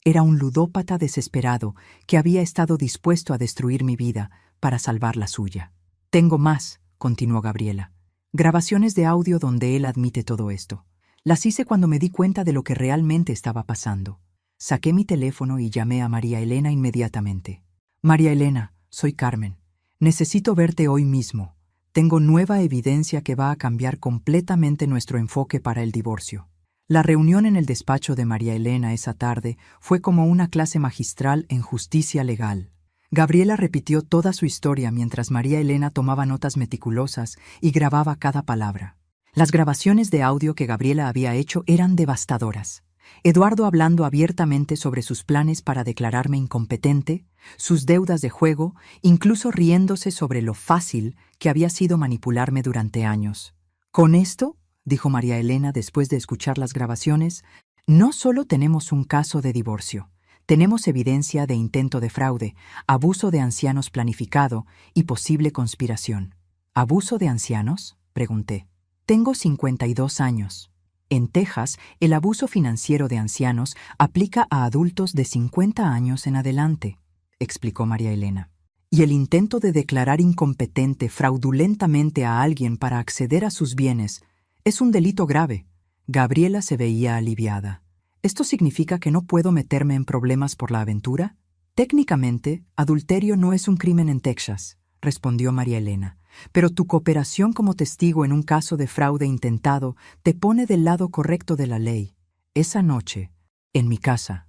Speaker 1: Era un ludópata desesperado que había estado dispuesto a destruir mi vida para salvar la suya. Tengo más, continuó Gabriela. Grabaciones de audio donde él admite todo esto. Las hice cuando me di cuenta de lo que realmente estaba pasando. Saqué mi teléfono y llamé a María Elena inmediatamente. María Elena, soy Carmen. Necesito verte hoy mismo. Tengo nueva evidencia que va a cambiar completamente nuestro enfoque para el divorcio. La reunión en el despacho de María Elena esa tarde fue como una clase magistral en justicia legal. Gabriela repitió toda su historia mientras María Elena tomaba notas meticulosas y grababa cada palabra. Las grabaciones de audio que Gabriela había hecho eran devastadoras. Eduardo hablando abiertamente sobre sus planes para declararme incompetente, sus deudas de juego, incluso riéndose sobre lo fácil que había sido manipularme durante años. Con esto, dijo María Elena después de escuchar las grabaciones, no solo tenemos un caso de divorcio, tenemos evidencia de intento de fraude, abuso de ancianos planificado y posible conspiración. ¿Abuso de ancianos?, pregunté. Tengo 52 años. En Texas, el abuso financiero de ancianos aplica a adultos de 50 años en adelante, explicó María Elena. Y el intento de declarar incompetente fraudulentamente a alguien para acceder a sus bienes es un delito grave. Gabriela se veía aliviada. ¿Esto significa que no puedo meterme en problemas por la aventura? Técnicamente, adulterio no es un crimen en Texas, respondió María Elena. Pero tu cooperación como testigo en un caso de fraude intentado te pone del lado correcto de la ley. Esa noche, en mi casa,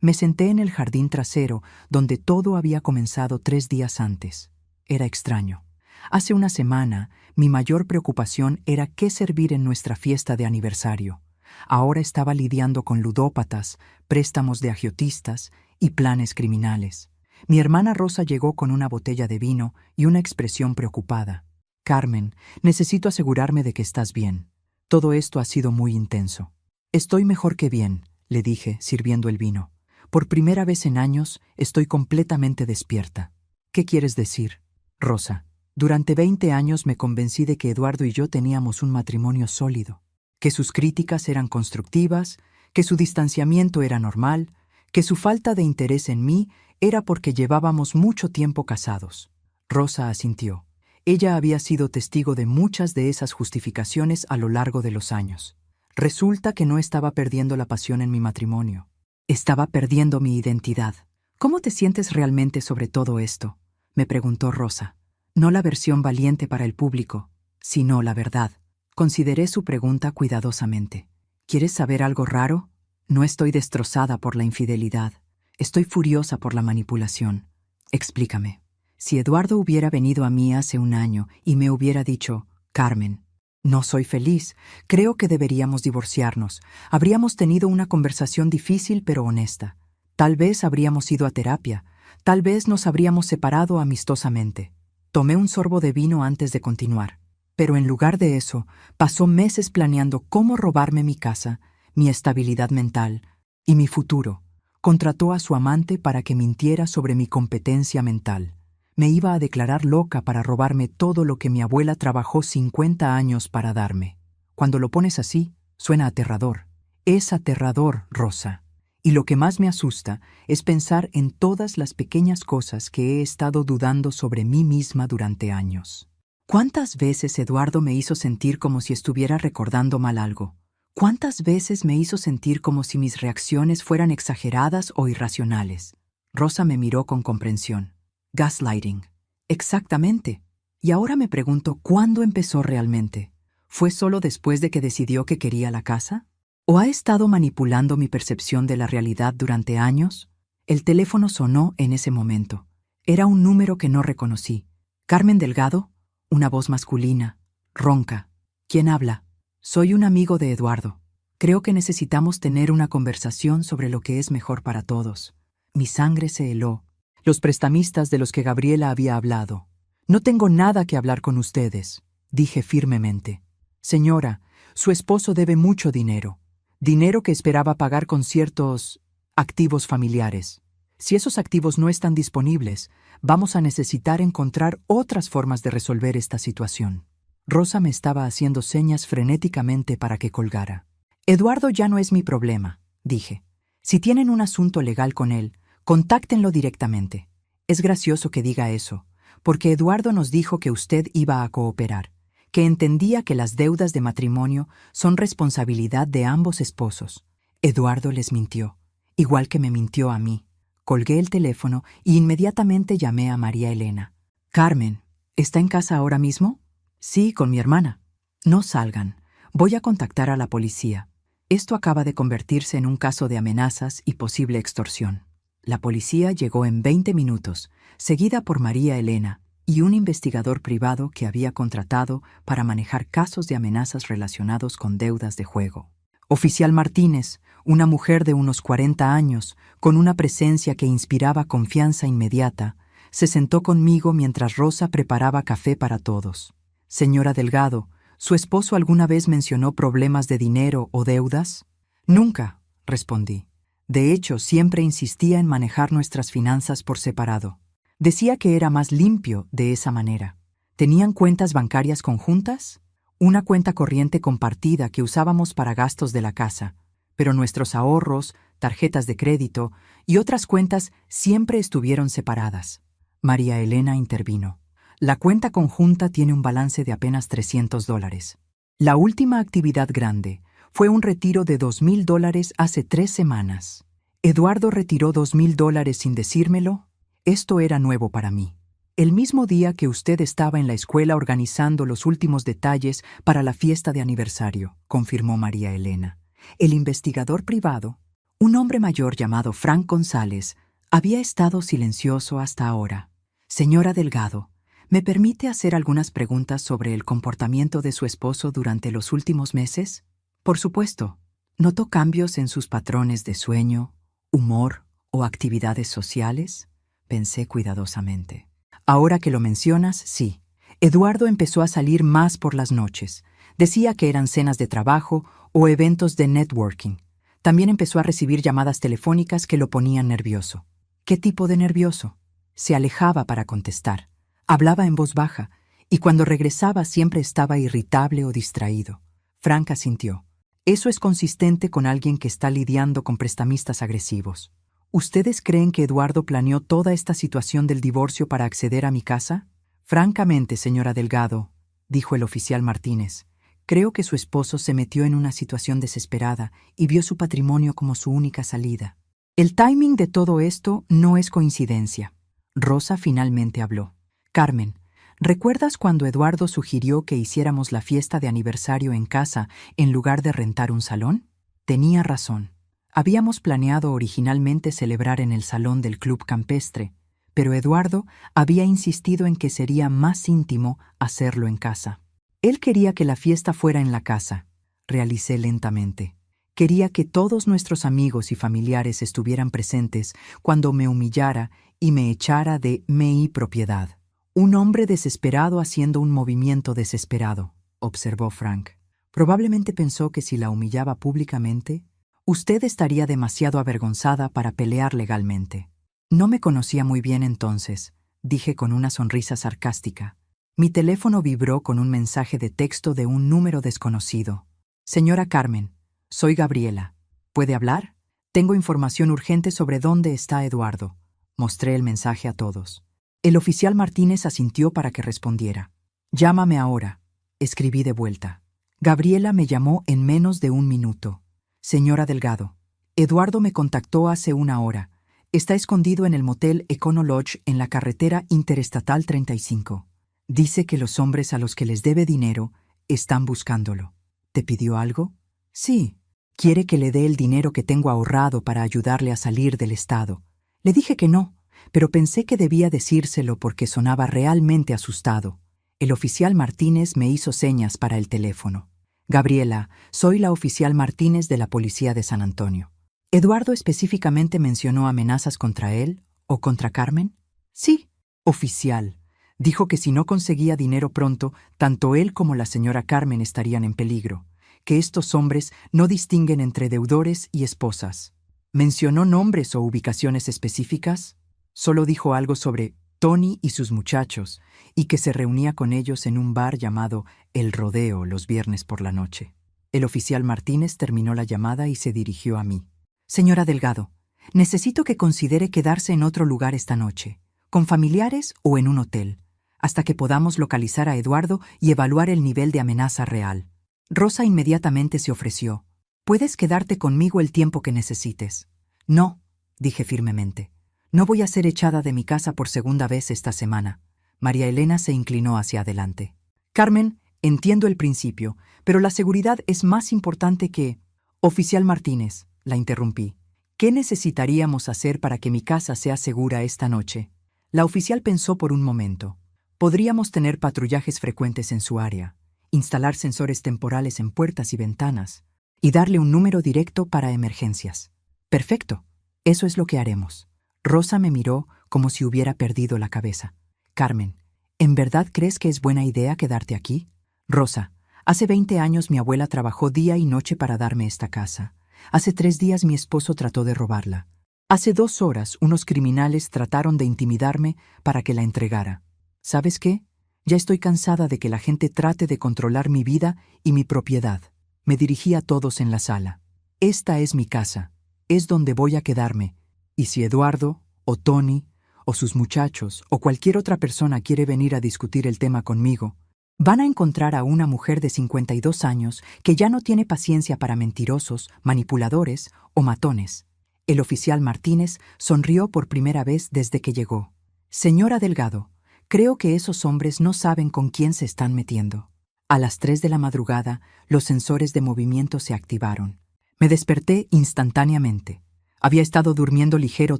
Speaker 1: me senté en el jardín trasero donde todo había comenzado 3 días antes. Era extraño. Hace una semana, mi mayor preocupación era qué servir en nuestra fiesta de aniversario. Ahora estaba lidiando con ludópatas, préstamos de agiotistas y planes criminales. Mi hermana Rosa llegó con una botella de vino y una expresión preocupada. Carmen, necesito asegurarme de que estás bien. Todo esto ha sido muy intenso. Estoy mejor que bien, le dije, sirviendo el vino. Por primera vez en años, estoy completamente despierta. ¿Qué quieres decir? Rosa, durante 20 años me convencí de que Eduardo y yo teníamos un matrimonio sólido, que sus críticas eran constructivas, que su distanciamiento era normal, que su falta de interés en mí era porque llevábamos mucho tiempo casados. Rosa asintió. Ella había sido testigo de muchas de esas justificaciones a lo largo de los años. Resulta que no estaba perdiendo la pasión en mi matrimonio. Estaba perdiendo mi identidad. ¿Cómo te sientes realmente sobre todo esto?, me preguntó Rosa. No la versión valiente para el público, sino la verdad. Consideré su pregunta cuidadosamente. ¿Quieres saber algo raro? No estoy destrozada por la infidelidad. Estoy furiosa por la manipulación. Explícame. Si Eduardo hubiera venido a mí hace un año y me hubiera dicho, Carmen, no soy feliz, creo que deberíamos divorciarnos, habríamos tenido una conversación difícil pero honesta. Tal vez habríamos ido a terapia, tal vez nos habríamos separado amistosamente. Tomé un sorbo de vino antes de continuar, pero en lugar de eso, pasó meses planeando cómo robarme mi casa, mi estabilidad mental y mi futuro. Contrató a su amante para que mintiera sobre mi competencia mental. Me iba a declarar loca para robarme todo lo que mi abuela trabajó 50 años para darme. Cuando lo pones así, suena aterrador. Es aterrador, Rosa. Y lo que más me asusta es pensar en todas las pequeñas cosas que he estado dudando sobre mí misma durante años. ¿Cuántas veces Eduardo me hizo sentir como si estuviera recordando mal algo? ¿Cuántas veces me hizo sentir como si mis reacciones fueran exageradas o irracionales? Rosa me miró con comprensión. Gaslighting. Exactamente. Y ahora me pregunto cuándo empezó realmente. ¿Fue solo después de que decidió que quería la casa? ¿O ha estado manipulando mi percepción de la realidad durante años? El teléfono sonó en ese momento. Era un número que no reconocí. ¿Carmen Delgado? Una voz masculina, ronca. ¿Quién habla? Soy un amigo de Eduardo. Creo que necesitamos tener una conversación sobre lo que es mejor para todos. Mi sangre se heló. Los prestamistas de los que Gabriela había hablado. No tengo nada que hablar con ustedes, dije firmemente. Señora, su esposo debe mucho dinero. Dinero que esperaba pagar con ciertos activos familiares. Si esos activos no están disponibles, vamos a necesitar encontrar otras formas de resolver esta situación. Rosa me estaba haciendo señas frenéticamente para que colgara. Eduardo ya no es mi problema, dije. Si tienen un asunto legal con él, contáctenlo directamente. Es gracioso que diga eso, porque Eduardo nos dijo que usted iba a cooperar, que entendía que las deudas de matrimonio son responsabilidad de ambos esposos. Eduardo les mintió, igual que me mintió a mí. Colgué el teléfono y inmediatamente llamé a María Elena. Carmen, ¿está en casa ahora mismo? Sí, con mi hermana. No salgan. Voy a contactar a la policía. Esto acaba de convertirse en un caso de amenazas y posible extorsión. La policía llegó en 20 minutos, seguida por María Elena y un investigador privado que había contratado para manejar casos de amenazas relacionados con deudas de juego. Oficial Martínez, una mujer de unos 40 años, con una presencia que inspiraba confianza inmediata, se sentó conmigo mientras Rosa preparaba café para todos. Señora Delgado, ¿su esposo alguna vez mencionó problemas de dinero o deudas? Nunca, respondí. De hecho, siempre insistía en manejar nuestras finanzas por separado. Decía que era más limpio de esa manera. ¿Tenían cuentas bancarias conjuntas? Una cuenta corriente compartida que usábamos para gastos de la casa, pero nuestros ahorros, tarjetas de crédito y otras cuentas siempre estuvieron separadas. María Elena intervino. La cuenta conjunta tiene un balance de apenas $300. La última actividad grande fue un retiro de $2,000 hace 3 semanas. ¿Eduardo retiró $2,000 sin decírmelo? Esto era nuevo para mí. El mismo día que usted estaba en la escuela organizando los últimos detalles para la fiesta de aniversario, confirmó María Elena. El investigador privado, un hombre mayor llamado Frank González, había estado silencioso hasta ahora. Señora Delgado, ¿me permite hacer algunas preguntas sobre el comportamiento de su esposo durante los últimos meses? Por supuesto, ¿Notó cambios en sus patrones de sueño, humor o actividades sociales? Pensé cuidadosamente. Ahora que lo mencionas, sí. Eduardo empezó a salir más por las noches. Decía que eran cenas de trabajo o eventos de networking. También empezó a recibir llamadas telefónicas que lo ponían nervioso. ¿Qué tipo de nervioso? Se alejaba para contestar. Hablaba en voz baja, y cuando regresaba siempre estaba irritable o distraído. Frank asintió. Eso es consistente con alguien que está lidiando con prestamistas agresivos. ¿Ustedes creen que Eduardo planeó toda esta situación del divorcio para acceder a mi casa? Francamente, señora Delgado, dijo el oficial Martínez, creo que su esposo se metió en una situación desesperada y vio su patrimonio como su única salida. El timing de todo esto no es coincidencia. Rosa finalmente habló. Carmen, ¿recuerdas cuando Eduardo sugirió que hiciéramos la fiesta de aniversario en casa en lugar de rentar un salón? Tenía razón. Habíamos planeado originalmente celebrar en el salón del club campestre, pero Eduardo había insistido en que sería más íntimo hacerlo en casa. Él quería que la fiesta fuera en la casa. Realicé lentamente. Quería que todos nuestros amigos y familiares estuvieran presentes cuando me humillara y me echara de mi propiedad. Un hombre desesperado haciendo un movimiento desesperado, observó Frank. Probablemente pensó que si la humillaba públicamente, usted estaría demasiado avergonzada para pelear legalmente. No me conocía muy bien entonces, dije con una sonrisa sarcástica. Mi teléfono vibró con un mensaje de texto de un número desconocido. Señora Carmen, soy Gabriela. ¿Puede hablar? Tengo información urgente sobre dónde está Eduardo. Mostré el mensaje a todos. El oficial Martínez asintió para que respondiera. Llámame ahora. Escribí de vuelta. Gabriela me llamó en menos de un minuto. Señora Delgado, Eduardo me contactó hace una hora. Está escondido en el motel Econo Lodge en la carretera Interestatal 35. Dice que los hombres a los que les debe dinero están buscándolo. ¿Te pidió algo? Sí. Quiere que le dé el dinero que tengo ahorrado para ayudarle a salir del estado. Le dije que no, pero pensé que debía decírselo porque sonaba realmente asustado. El oficial Martínez me hizo señas para el teléfono. Gabriela, soy la oficial Martínez de la Policía de San Antonio. ¿Eduardo específicamente mencionó amenazas contra él o contra Carmen? Sí, oficial. Dijo que si no conseguía dinero pronto, tanto él como la señora Carmen estarían en peligro, que estos hombres no distinguen entre deudores y esposas. ¿Mencionó nombres o ubicaciones específicas? Solo dijo algo sobre Tony y sus muchachos, y que se reunía con ellos en un bar llamado El Rodeo los viernes por la noche. El oficial Martínez terminó la llamada y se dirigió a mí. Señora Delgado, necesito que considere quedarse en otro lugar esta noche, con familiares o en un hotel, hasta que podamos localizar a Eduardo y evaluar el nivel de amenaza real. Rosa inmediatamente se ofreció. Puedes quedarte conmigo el tiempo que necesites. No, dije firmemente. No voy a ser echada de mi casa por segunda vez esta semana. María Elena se inclinó hacia adelante. Carmen, entiendo el principio, pero la seguridad es más importante que... Oficial Martínez, la interrumpí. ¿Qué necesitaríamos hacer para que mi casa sea segura esta noche? La oficial pensó por un momento. Podríamos tener patrullajes frecuentes en su área, instalar sensores temporales en puertas y ventanas, y darle un número directo para emergencias. Perfecto, eso es lo que haremos. Rosa me miró como si hubiera perdido la cabeza. Carmen, ¿en verdad crees que es buena idea quedarte aquí? Rosa, hace 20 años mi abuela trabajó día y noche para darme esta casa. Hace 3 días mi esposo trató de robarla. Hace 2 horas unos criminales trataron de intimidarme para que la entregara. ¿Sabes qué? Ya estoy cansada de que la gente trate de controlar mi vida y mi propiedad. Me dirigí a todos en la sala. Esta es mi casa. Es donde voy a quedarme. Y si Eduardo, o Tony, o sus muchachos, o cualquier otra persona quiere venir a discutir el tema conmigo, van a encontrar a una mujer de 52 años que ya no tiene paciencia para mentirosos, manipuladores o matones. El oficial Martínez sonrió por primera vez desde que llegó. Señora Delgado, creo que esos hombres no saben con quién se están metiendo. A las 3 de la madrugada, los sensores de movimiento se activaron. Me desperté instantáneamente. Había estado durmiendo ligero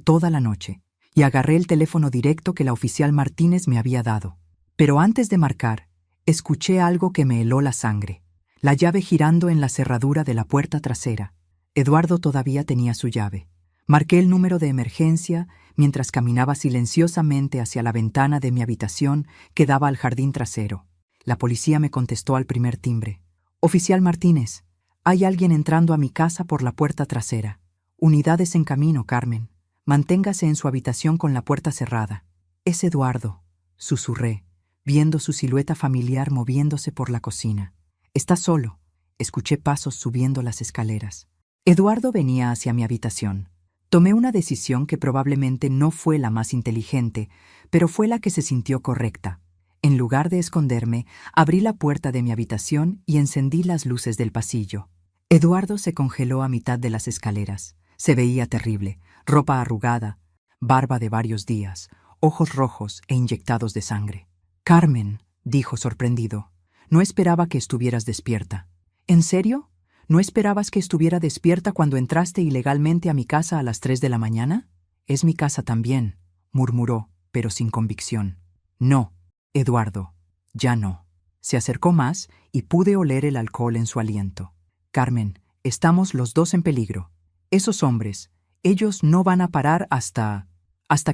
Speaker 1: toda la noche, y agarré el teléfono directo que la oficial Martínez me había dado. Pero antes de marcar, escuché algo que me heló la sangre. La llave girando en la cerradura de la puerta trasera. Eduardo todavía tenía su llave. Marqué el número de emergencia mientras caminaba silenciosamente hacia la ventana de mi habitación que daba al jardín trasero. La policía me contestó al primer timbre. Oficial Martínez, hay alguien entrando a mi casa por la puerta trasera. Unidades en camino, Carmen. Manténgase en su habitación con la puerta cerrada. Es Eduardo, susurré, viendo su silueta familiar moviéndose por la cocina. Está solo. Escuché pasos subiendo las escaleras. Eduardo venía hacia mi habitación. Tomé una decisión que probablemente no fue la más inteligente, pero fue la que se sintió correcta. En lugar de esconderme, abrí la puerta de mi habitación y encendí las luces del pasillo. Eduardo se congeló a mitad de las escaleras. Se veía terrible, ropa arrugada, barba de varios días, ojos rojos e inyectados de sangre. Carmen, dijo sorprendido, no esperaba que estuvieras despierta. ¿En serio? ¿No esperabas que estuviera despierta cuando entraste ilegalmente a mi casa a las 3 de la mañana? Es mi casa también, murmuró, pero sin convicción. No, Eduardo, ya no. Se acercó más y pude oler el alcohol en su aliento. Carmen, estamos los dos en peligro. Esos hombres, ellos no van a parar hasta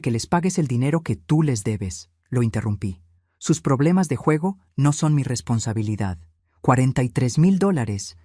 Speaker 1: que les pagues el dinero que tú les debes, lo interrumpí. Sus problemas de juego no son mi responsabilidad. $43,000.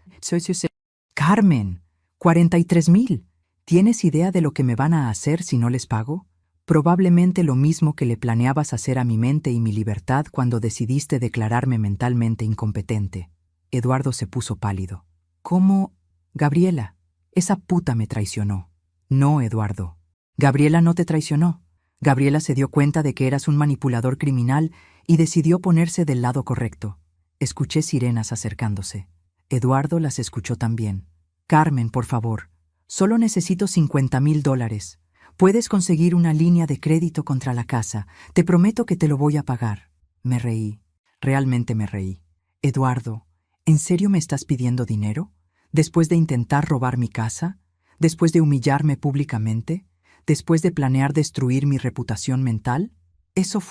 Speaker 1: Carmen, 43,000. ¿Tienes idea de lo que me van a hacer si no les pago? Probablemente lo mismo que le planeabas hacer a mi mente y mi libertad cuando decidiste declararme mentalmente incompetente. Eduardo se puso pálido. ¿Cómo? Gabriela, esa puta me traicionó. No, Eduardo. Gabriela no te traicionó. Gabriela se dio cuenta de que eras un manipulador criminal y decidió ponerse del lado correcto. Escuché sirenas acercándose. Eduardo las escuchó también. Carmen, por favor, solo necesito $50,000. Puedes conseguir una línea de crédito contra la casa. Te prometo que te lo voy a pagar. Me reí. Realmente me reí. Eduardo, ¿en serio me estás pidiendo dinero? ¿Después de intentar robar mi casa? ¿Después de humillarme públicamente? ¿Después de planear destruir mi reputación mental? Eso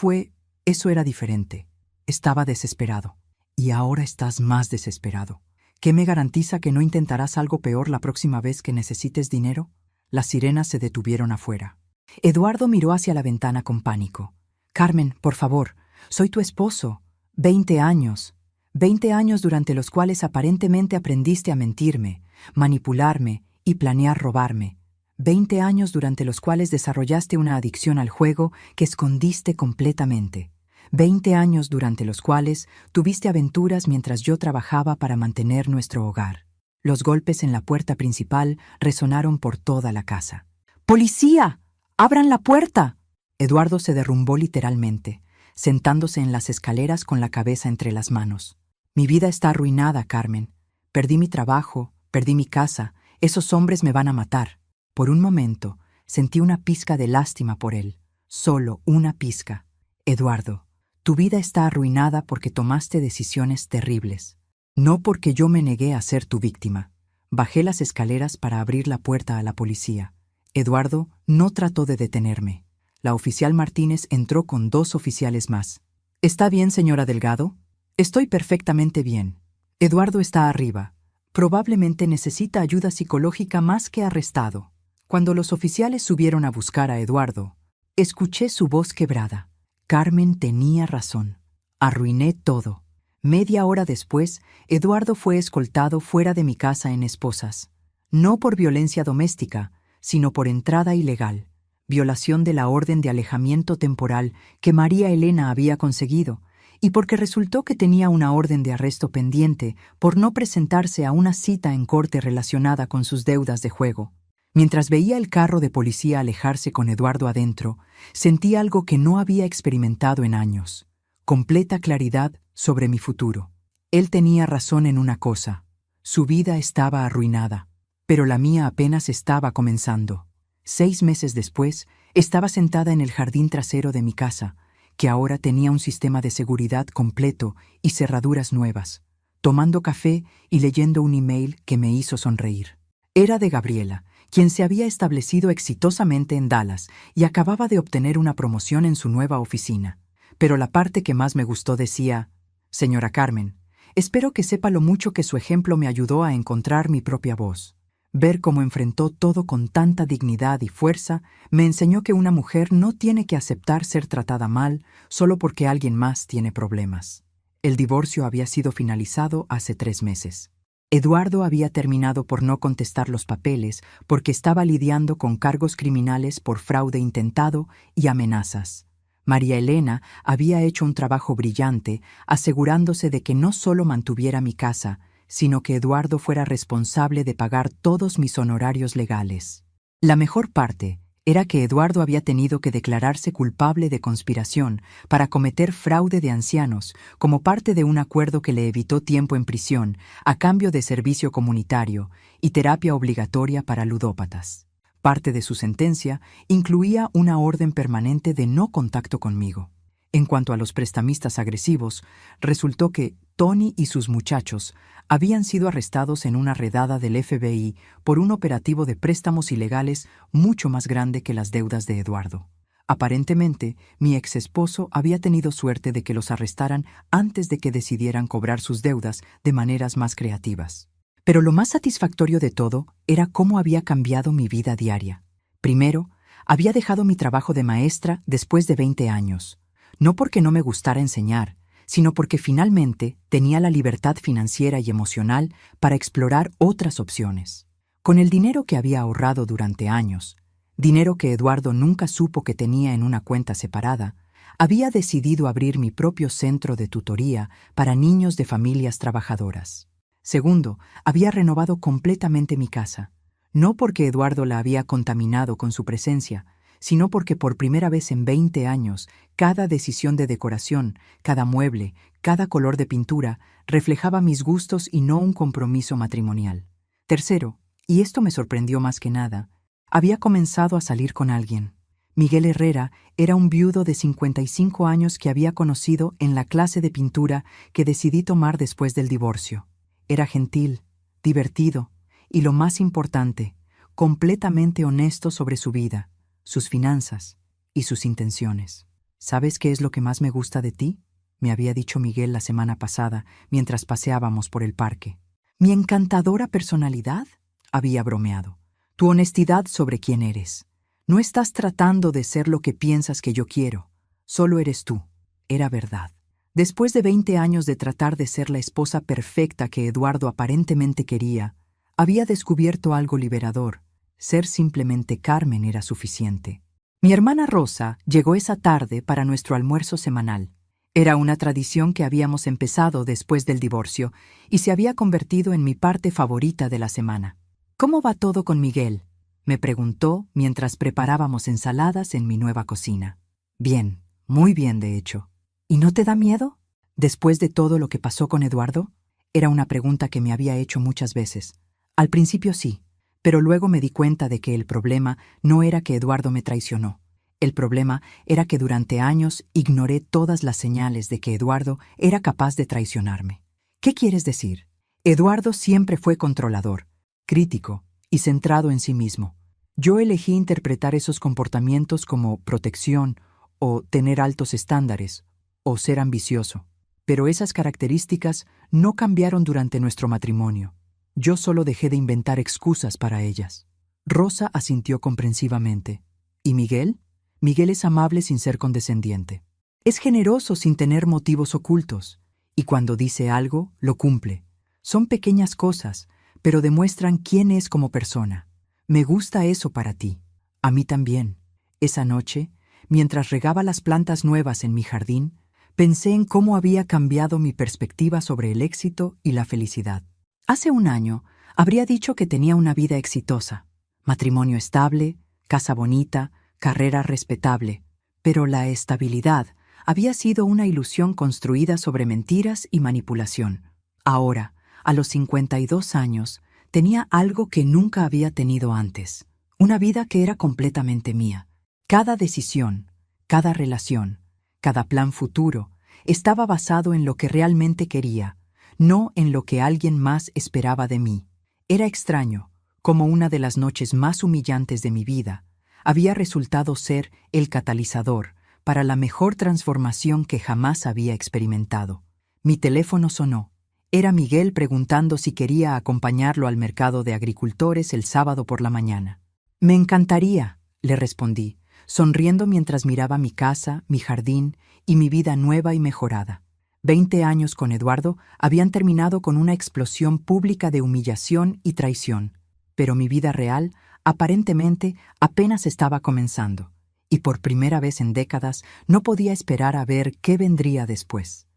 Speaker 1: era diferente. Estaba desesperado. Y ahora estás más desesperado. ¿Qué me garantiza que no intentarás algo peor la próxima vez que necesites dinero? Las sirenas se detuvieron afuera. Eduardo miró hacia la ventana con pánico. Carmen, por favor, soy tu esposo. 20 años. 20 años durante los cuales aparentemente aprendiste a mentirme, manipularme y planear robarme. 20 años durante los cuales desarrollaste una adicción al juego que escondiste completamente. 20 años durante los cuales tuviste aventuras mientras yo trabajaba para mantener nuestro hogar. Los golpes en la puerta principal resonaron por toda la casa. ¡Policía! ¡Abran la puerta! Eduardo se derrumbó literalmente, sentándose en las escaleras con la cabeza entre las manos. Mi vida está arruinada, Carmen. Perdí mi trabajo, perdí mi casa. Esos hombres me van a matar. Por un momento, sentí una pizca de lástima por él. Solo una pizca. Eduardo, tu vida está arruinada porque tomaste decisiones terribles. No porque yo me negué a ser tu víctima. Bajé las escaleras para abrir la puerta a la policía. Eduardo no trató de detenerme. La oficial Martínez entró con 2 oficiales más. ¿Está bien, señora Delgado? Estoy perfectamente bien. Eduardo está arriba. Probablemente necesita ayuda psicológica más que arrestado. Cuando los oficiales subieron a buscar a Eduardo, escuché su voz quebrada. Carmen tenía razón. Arruiné todo. Media hora después, Eduardo fue escoltado fuera de mi casa en Esposas. No por violencia doméstica, sino por entrada ilegal, violación de la orden de alejamiento temporal que María Elena había conseguido, y porque resultó que tenía una orden de arresto pendiente por no presentarse a una cita en corte relacionada con sus deudas de juego. Mientras veía el carro de policía alejarse con Eduardo adentro, sentí algo que no había experimentado en años: completa claridad sobre mi futuro. Él tenía razón en una cosa: su vida estaba arruinada, pero la mía apenas estaba comenzando. 6 meses después, estaba sentada en el jardín trasero de mi casa, que ahora tenía un sistema de seguridad completo y cerraduras nuevas, tomando café y leyendo un email que me hizo sonreír. Era de Gabriela, quien se había establecido exitosamente en Dallas y acababa de obtener una promoción en su nueva oficina. Pero la parte que más me gustó decía: Señora Carmen, espero que sepa lo mucho que su ejemplo me ayudó a encontrar mi propia voz. Ver cómo enfrentó todo con tanta dignidad y fuerza me enseñó que una mujer no tiene que aceptar ser tratada mal solo porque alguien más tiene problemas. El divorcio había sido finalizado hace 3 meses. Eduardo había terminado por no contestar los papeles porque estaba lidiando con cargos criminales por fraude intentado y amenazas. María Elena había hecho un trabajo brillante asegurándose de que no solo mantuviera mi casa, sino que Eduardo fuera responsable de pagar todos mis honorarios legales. La mejor parte era que Eduardo había tenido que declararse culpable de conspiración para cometer fraude de ancianos como parte de un acuerdo que le evitó tiempo en prisión a cambio de servicio comunitario y terapia obligatoria para ludópatas. Parte de su sentencia incluía una orden permanente de no contacto conmigo. En cuanto a los prestamistas agresivos, resultó que Tony y sus muchachos habían sido arrestados en una redada del FBI por un operativo de préstamos ilegales mucho más grande que las deudas de Eduardo. Aparentemente, mi exesposo había tenido suerte de que los arrestaran antes de que decidieran cobrar sus deudas de maneras más creativas. Pero lo más satisfactorio de todo era cómo había cambiado mi vida diaria. Primero, había dejado mi trabajo de maestra después de 20 años. No porque no me gustara enseñar, sino porque finalmente tenía la libertad financiera y emocional para explorar otras opciones. Con el dinero que había ahorrado durante años, dinero que Eduardo nunca supo que tenía en una cuenta separada, había decidido abrir mi propio centro de tutoría para niños de familias trabajadoras. Segundo, había renovado completamente mi casa, no porque Eduardo la había contaminado con su presencia, sino porque por primera vez en 20 años, cada decisión de decoración, cada mueble, cada color de pintura, reflejaba mis gustos y no un compromiso matrimonial. Tercero, y esto me sorprendió más que nada, había comenzado a salir con alguien. Miguel Herrera era un viudo de 55 años que había conocido en la clase de pintura que decidí tomar después del divorcio. Era gentil, divertido y, lo más importante, completamente honesto sobre su vida, sus finanzas y sus intenciones. ¿Sabes qué es lo que más me gusta de ti?, me había dicho Miguel la semana pasada mientras paseábamos por el parque. ¿Mi encantadora personalidad?, había bromeado. Tu honestidad sobre quién eres. No estás tratando de ser lo que piensas que yo quiero. Solo eres tú. Era verdad. Después de 20 años de tratar de ser la esposa perfecta que Eduardo aparentemente quería, había descubierto algo liberador. Ser simplemente Carmen era suficiente. Mi hermana Rosa llegó esa tarde para nuestro almuerzo semanal. Era una tradición que habíamos empezado después del divorcio y se había convertido en mi parte favorita de la semana. ¿Cómo va todo con Miguel?, me preguntó mientras preparábamos ensaladas en mi nueva cocina. Bien, muy bien de hecho. ¿Y no te da miedo? ¿Después de todo lo que pasó con Eduardo? Era una pregunta que me había hecho muchas veces. Al principio sí, pero luego me di cuenta de que el problema no era que Eduardo me traicionó. El problema era que durante años ignoré todas las señales de que Eduardo era capaz de traicionarme. ¿Qué quieres decir? Eduardo siempre fue controlador, crítico y centrado en sí mismo. Yo elegí interpretar esos comportamientos como protección o tener altos estándares o ser ambicioso. Pero esas características no cambiaron durante nuestro matrimonio. Yo solo dejé de inventar excusas para ellas. Rosa asintió comprensivamente. ¿Y Miguel? Miguel es amable sin ser condescendiente. Es generoso sin tener motivos ocultos. Y cuando dice algo, lo cumple. Son pequeñas cosas, pero demuestran quién es como persona. Me gusta eso para ti. A mí también. Esa noche, mientras regaba las plantas nuevas en mi jardín, pensé en cómo había cambiado mi perspectiva sobre el éxito y la felicidad. Hace un año, habría dicho que tenía una vida exitosa, matrimonio estable, casa bonita, carrera respetable, pero la estabilidad había sido una ilusión construida sobre mentiras y manipulación. Ahora, a los 52 años, tenía algo que nunca había tenido antes, una vida que era completamente mía. Cada decisión, cada relación, cada plan futuro estaba basado en lo que realmente quería, no en lo que alguien más esperaba de mí. Era extraño cómo una de las noches más humillantes de mi vida había resultado ser el catalizador para la mejor transformación que jamás había experimentado. Mi teléfono sonó Era Miguel preguntando si quería acompañarlo al mercado de agricultores el sábado por la mañana. Me encantaría, le respondí, sonriendo mientras miraba mi casa, mi jardín y mi vida nueva y mejorada. 20 años con Eduardo habían terminado con una explosión pública de humillación y traición, pero mi vida real, aparentemente, apenas estaba comenzando, y por primera vez en décadas no podía esperar a ver qué vendría después.